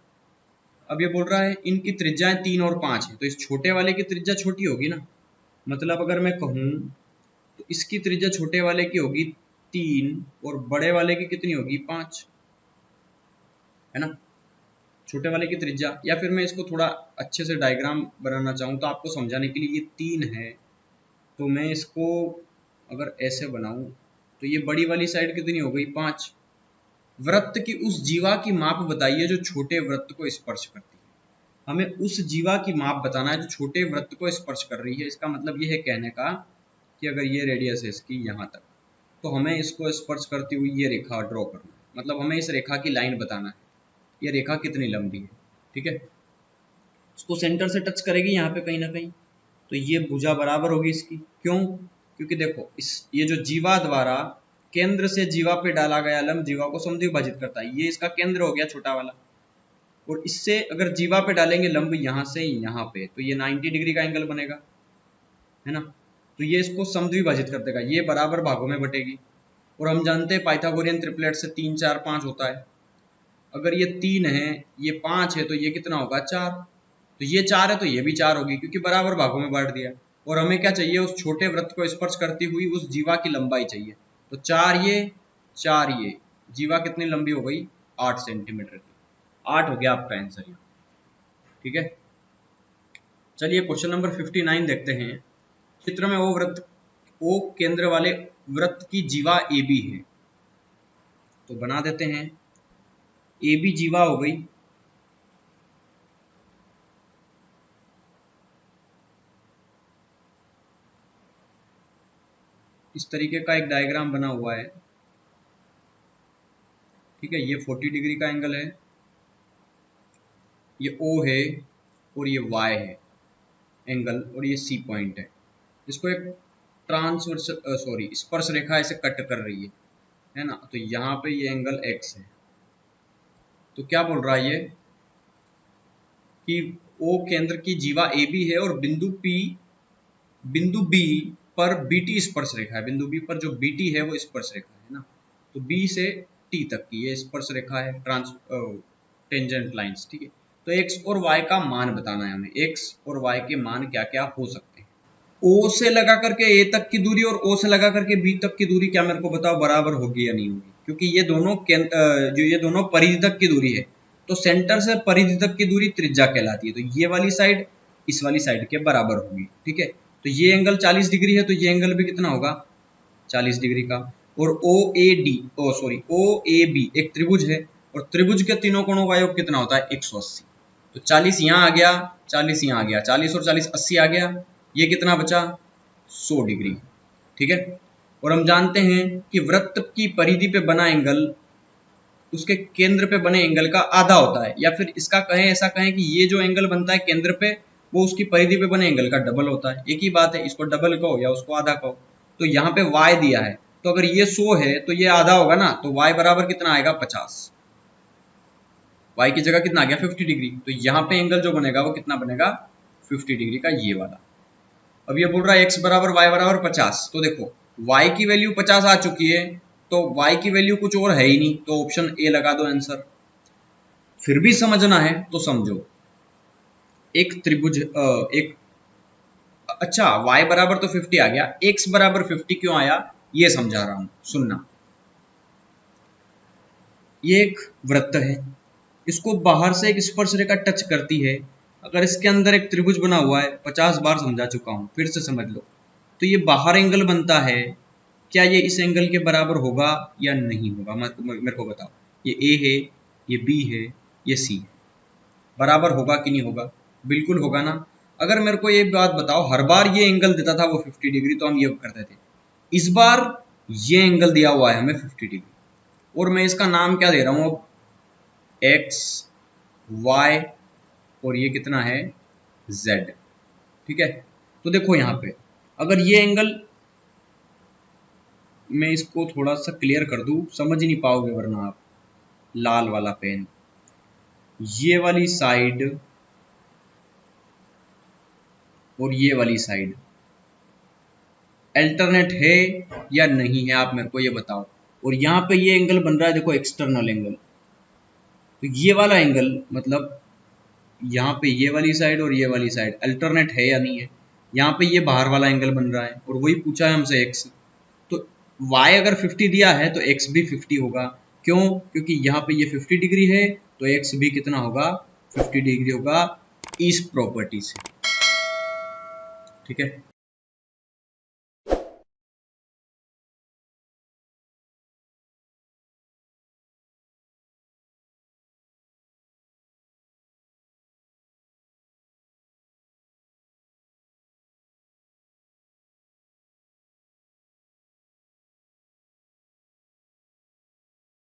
S1: अब ये बोल रहा है इनकी त्रिज्याएं 3 और 5 है, तो इस छोटे वाले की त्रिज्या छोटी होगी ना। मतलब अगर मैं कहूं तो इसकी त्रिज्या छोटे वाले की होगी 3 और बड़े वाले की कितनी होगी 5, है ना। छोटे वाले की त्रिज्या, या फिर मैं इसको थोड़ा अच्छे से डायग्राम बनाना चाहूँ तो आपको समझाने के लिए, ये 3 है तो मैं इसको अगर ऐसे बनाऊं तो ये बड़ी वाली साइड कितनी हो गई 5। वृत्त की उस जीवा की माप बताइए जो छोटे वृत्त को स्पर्श करती है। हमें उस जीवा की माप बताना है जो छोटे वृत्त को स्पर्श कर रही है। इसका मतलब ये है कहने का कि अगर ये रेडियस है इसकी यहाँ तक, तो हमें इसको स्पर्श करती हुई ये रेखा ड्रॉ करना है। मतलब हमें इस रेखा की लाइन बताना है, ये रेखा कितनी लंबी है, ठीक है। इसको सेंटर से टच करेगी यहाँ पे कहीं ना कहीं, तो ये भुजा बराबर होगी इसकी। क्यों? क्योंकि देखो इस ये जो जीवा द्वारा केंद्र से जीवा पे डाला गया लंब जीवा को समद्विभाजित करता है, ये इसका केंद्र हो गया छोटा वाला। और इससे अगर जीवा पे डालेंगे लंब यहाँ से यहाँ पे, तो ये 90 डिग्री का एंगल बनेगा, है ना। तो ये इसको समद्विभाजित कर देगा, ये बराबर भागों में बटेगी। और हम जानते हैं पाइथागोरियन ट्रिपलेट से 3 4 5 होता है। अगर ये 3 है ये 5 है तो ये कितना होगा 4, तो ये 4 है तो ये भी 4 होगी क्योंकि बराबर भागों में बांट दिया। और हमें क्या चाहिए, उस छोटे वृत्त को स्पर्श करती हुई उस जीवा की लंबाई चाहिए। तो 4 ये जीवा कितनी लंबी हो गई 8 सेंटीमीटर की। 8 हो गया आपका आंसर यहाँ, ठीक है। चलिए क्वेश्चन नंबर 59 देखते हैं। चित्र में ओ केंद्र वाले वृत्त की जीवा AB है, तो बना देते हैं। AB जीवा हो गई, इस तरीके का एक डायग्राम बना हुआ है, ठीक है। ये 40 डिग्री का एंगल है, ये O है और ये Y है एंगल, और ये C पॉइंट है। इसको एक स्पर्श रेखा ऐसे कट कर रही है ना। तो यहाँ पे ये एंगल X है। तो क्या बोल रहा है ये कि O केंद्र की जीवा AB है और बिंदु B पर BT स्पर्श रेखा है। बिंदु B पर जो BT है वो स्पर्श रेखा है ना। तो B से T तक की ये स्पर्श रेखा है, टेंजेंट लाइंस, ठीक है। तो x और y का मान बताना है हमें, x और y के मान क्या क्या हो सकते हैं। O से लगा करके A तक की दूरी और O से लगा करके B तक की दूरी क्या मेरे को बताओ बराबर होगी या नहीं होगी, क्योंकि ये दोनों परिधि तक की दूरी है। तो सेंटर से परिधि तक की दूरी त्रिज्या कहलाती है। तो ये वाली साइड इस वाली साइड के बराबर होगी, ठीक है। तो ये एंगल 40 डिग्री है, तो ये एंगल भी कितना होगा 40 डिग्री का। और OAB एक त्रिभुज है, और त्रिभुज के तीनों कोणों का योग कितना होता है 180। तो 40 यहाँ आ गया, 40 यहाँ आ गया, 40 और 40 80 आ गया, ये कितना बचा 100 डिग्री, ठीक है। और हम जानते हैं कि वृत्त की परिधि पे बना एंगल उसके केंद्र पे बने एंगल का आधा होता है, या फिर इसका ऐसा कहें कि ये जो एंगल बनता है केंद्र पे वो उसकी परिधि पे बने एंगल का डबल होता है। एक ही बात है, इसको डबल कहो या उसको आधा कहो। तो यहाँ पे y दिया है, तो अगर ये 100 है तो ये आधा होगा ना, तो y बराबर कितना आएगा 50। y की जगह कितना आ गया 50 डिग्री। तो यहाँ पे एंगल जो बनेगा वो कितना बनेगा 50 डिग्री का, ये वाला। अब ये बोल रहा है x बराबर y बराबर 50। तो देखो y की वैल्यू 50 आ चुकी है, तो y की वैल्यू कुछ और है ही नहीं, तो ऑप्शन ए लगा दो आंसर। फिर भी समझना है तो समझो, एक त्रिभुज अच्छा y बराबर तो 50 आ गया, x बराबर 50 क्यों आया ये समझा रहा हूं, सुनना। ये एक वृत्त है, इसको बाहर से एक स्पर्श रेखा टच करती है। अगर इसके अंदर एक त्रिभुज बना हुआ है, 50 बार समझा चुका हूं, फिर से समझ लो। तो ये बाहर एंगल बनता है, क्या ये इस एंगल के बराबर होगा या नहीं होगा, मेरे को बताओ। ये ए है, ये बी है, ये सी है, बराबर होगा कि नहीं होगा? बिल्कुल होगा ना। अगर मेरे को ये बात बताओ, हर बार ये एंगल देता था वो 50 डिग्री, तो हम ये करते थे। इस बार ये एंगल दिया हुआ है हमें 50 डिग्री, और मैं इसका नाम क्या दे रहा हूं अब, एक्स, वाई, और ये कितना है, जेड। ठीक है, तो देखो यहां पे अगर ये एंगल, मैं इसको थोड़ा सा क्लियर कर दूं, समझ नहीं पाओगे वरना आप, लाल वाला पेन, ये वाली साइड और ये वाली साइड अल्टरनेट है या नहीं है, आप मेरे को ये बताओ। और यहाँ पे ये एंगल बन रहा है, देखो एक्सटर्नल एंगल, तो ये वाला एंगल मतलब यहाँ पे ये वाली साइड और ये वाली साइड अल्टरनेट है या नहीं है। यहाँ पे ये बाहर वाला एंगल बन रहा है, और वही पूछा है हमसे x, तो y अगर 50 दिया है तो x भी 50 होगा। क्यों? क्योंकि यहाँ पे ये 50 डिग्री है, तो x भी कितना होगा, 50 डिग्री होगा, इस प्रॉपर्टी से। ठीक है।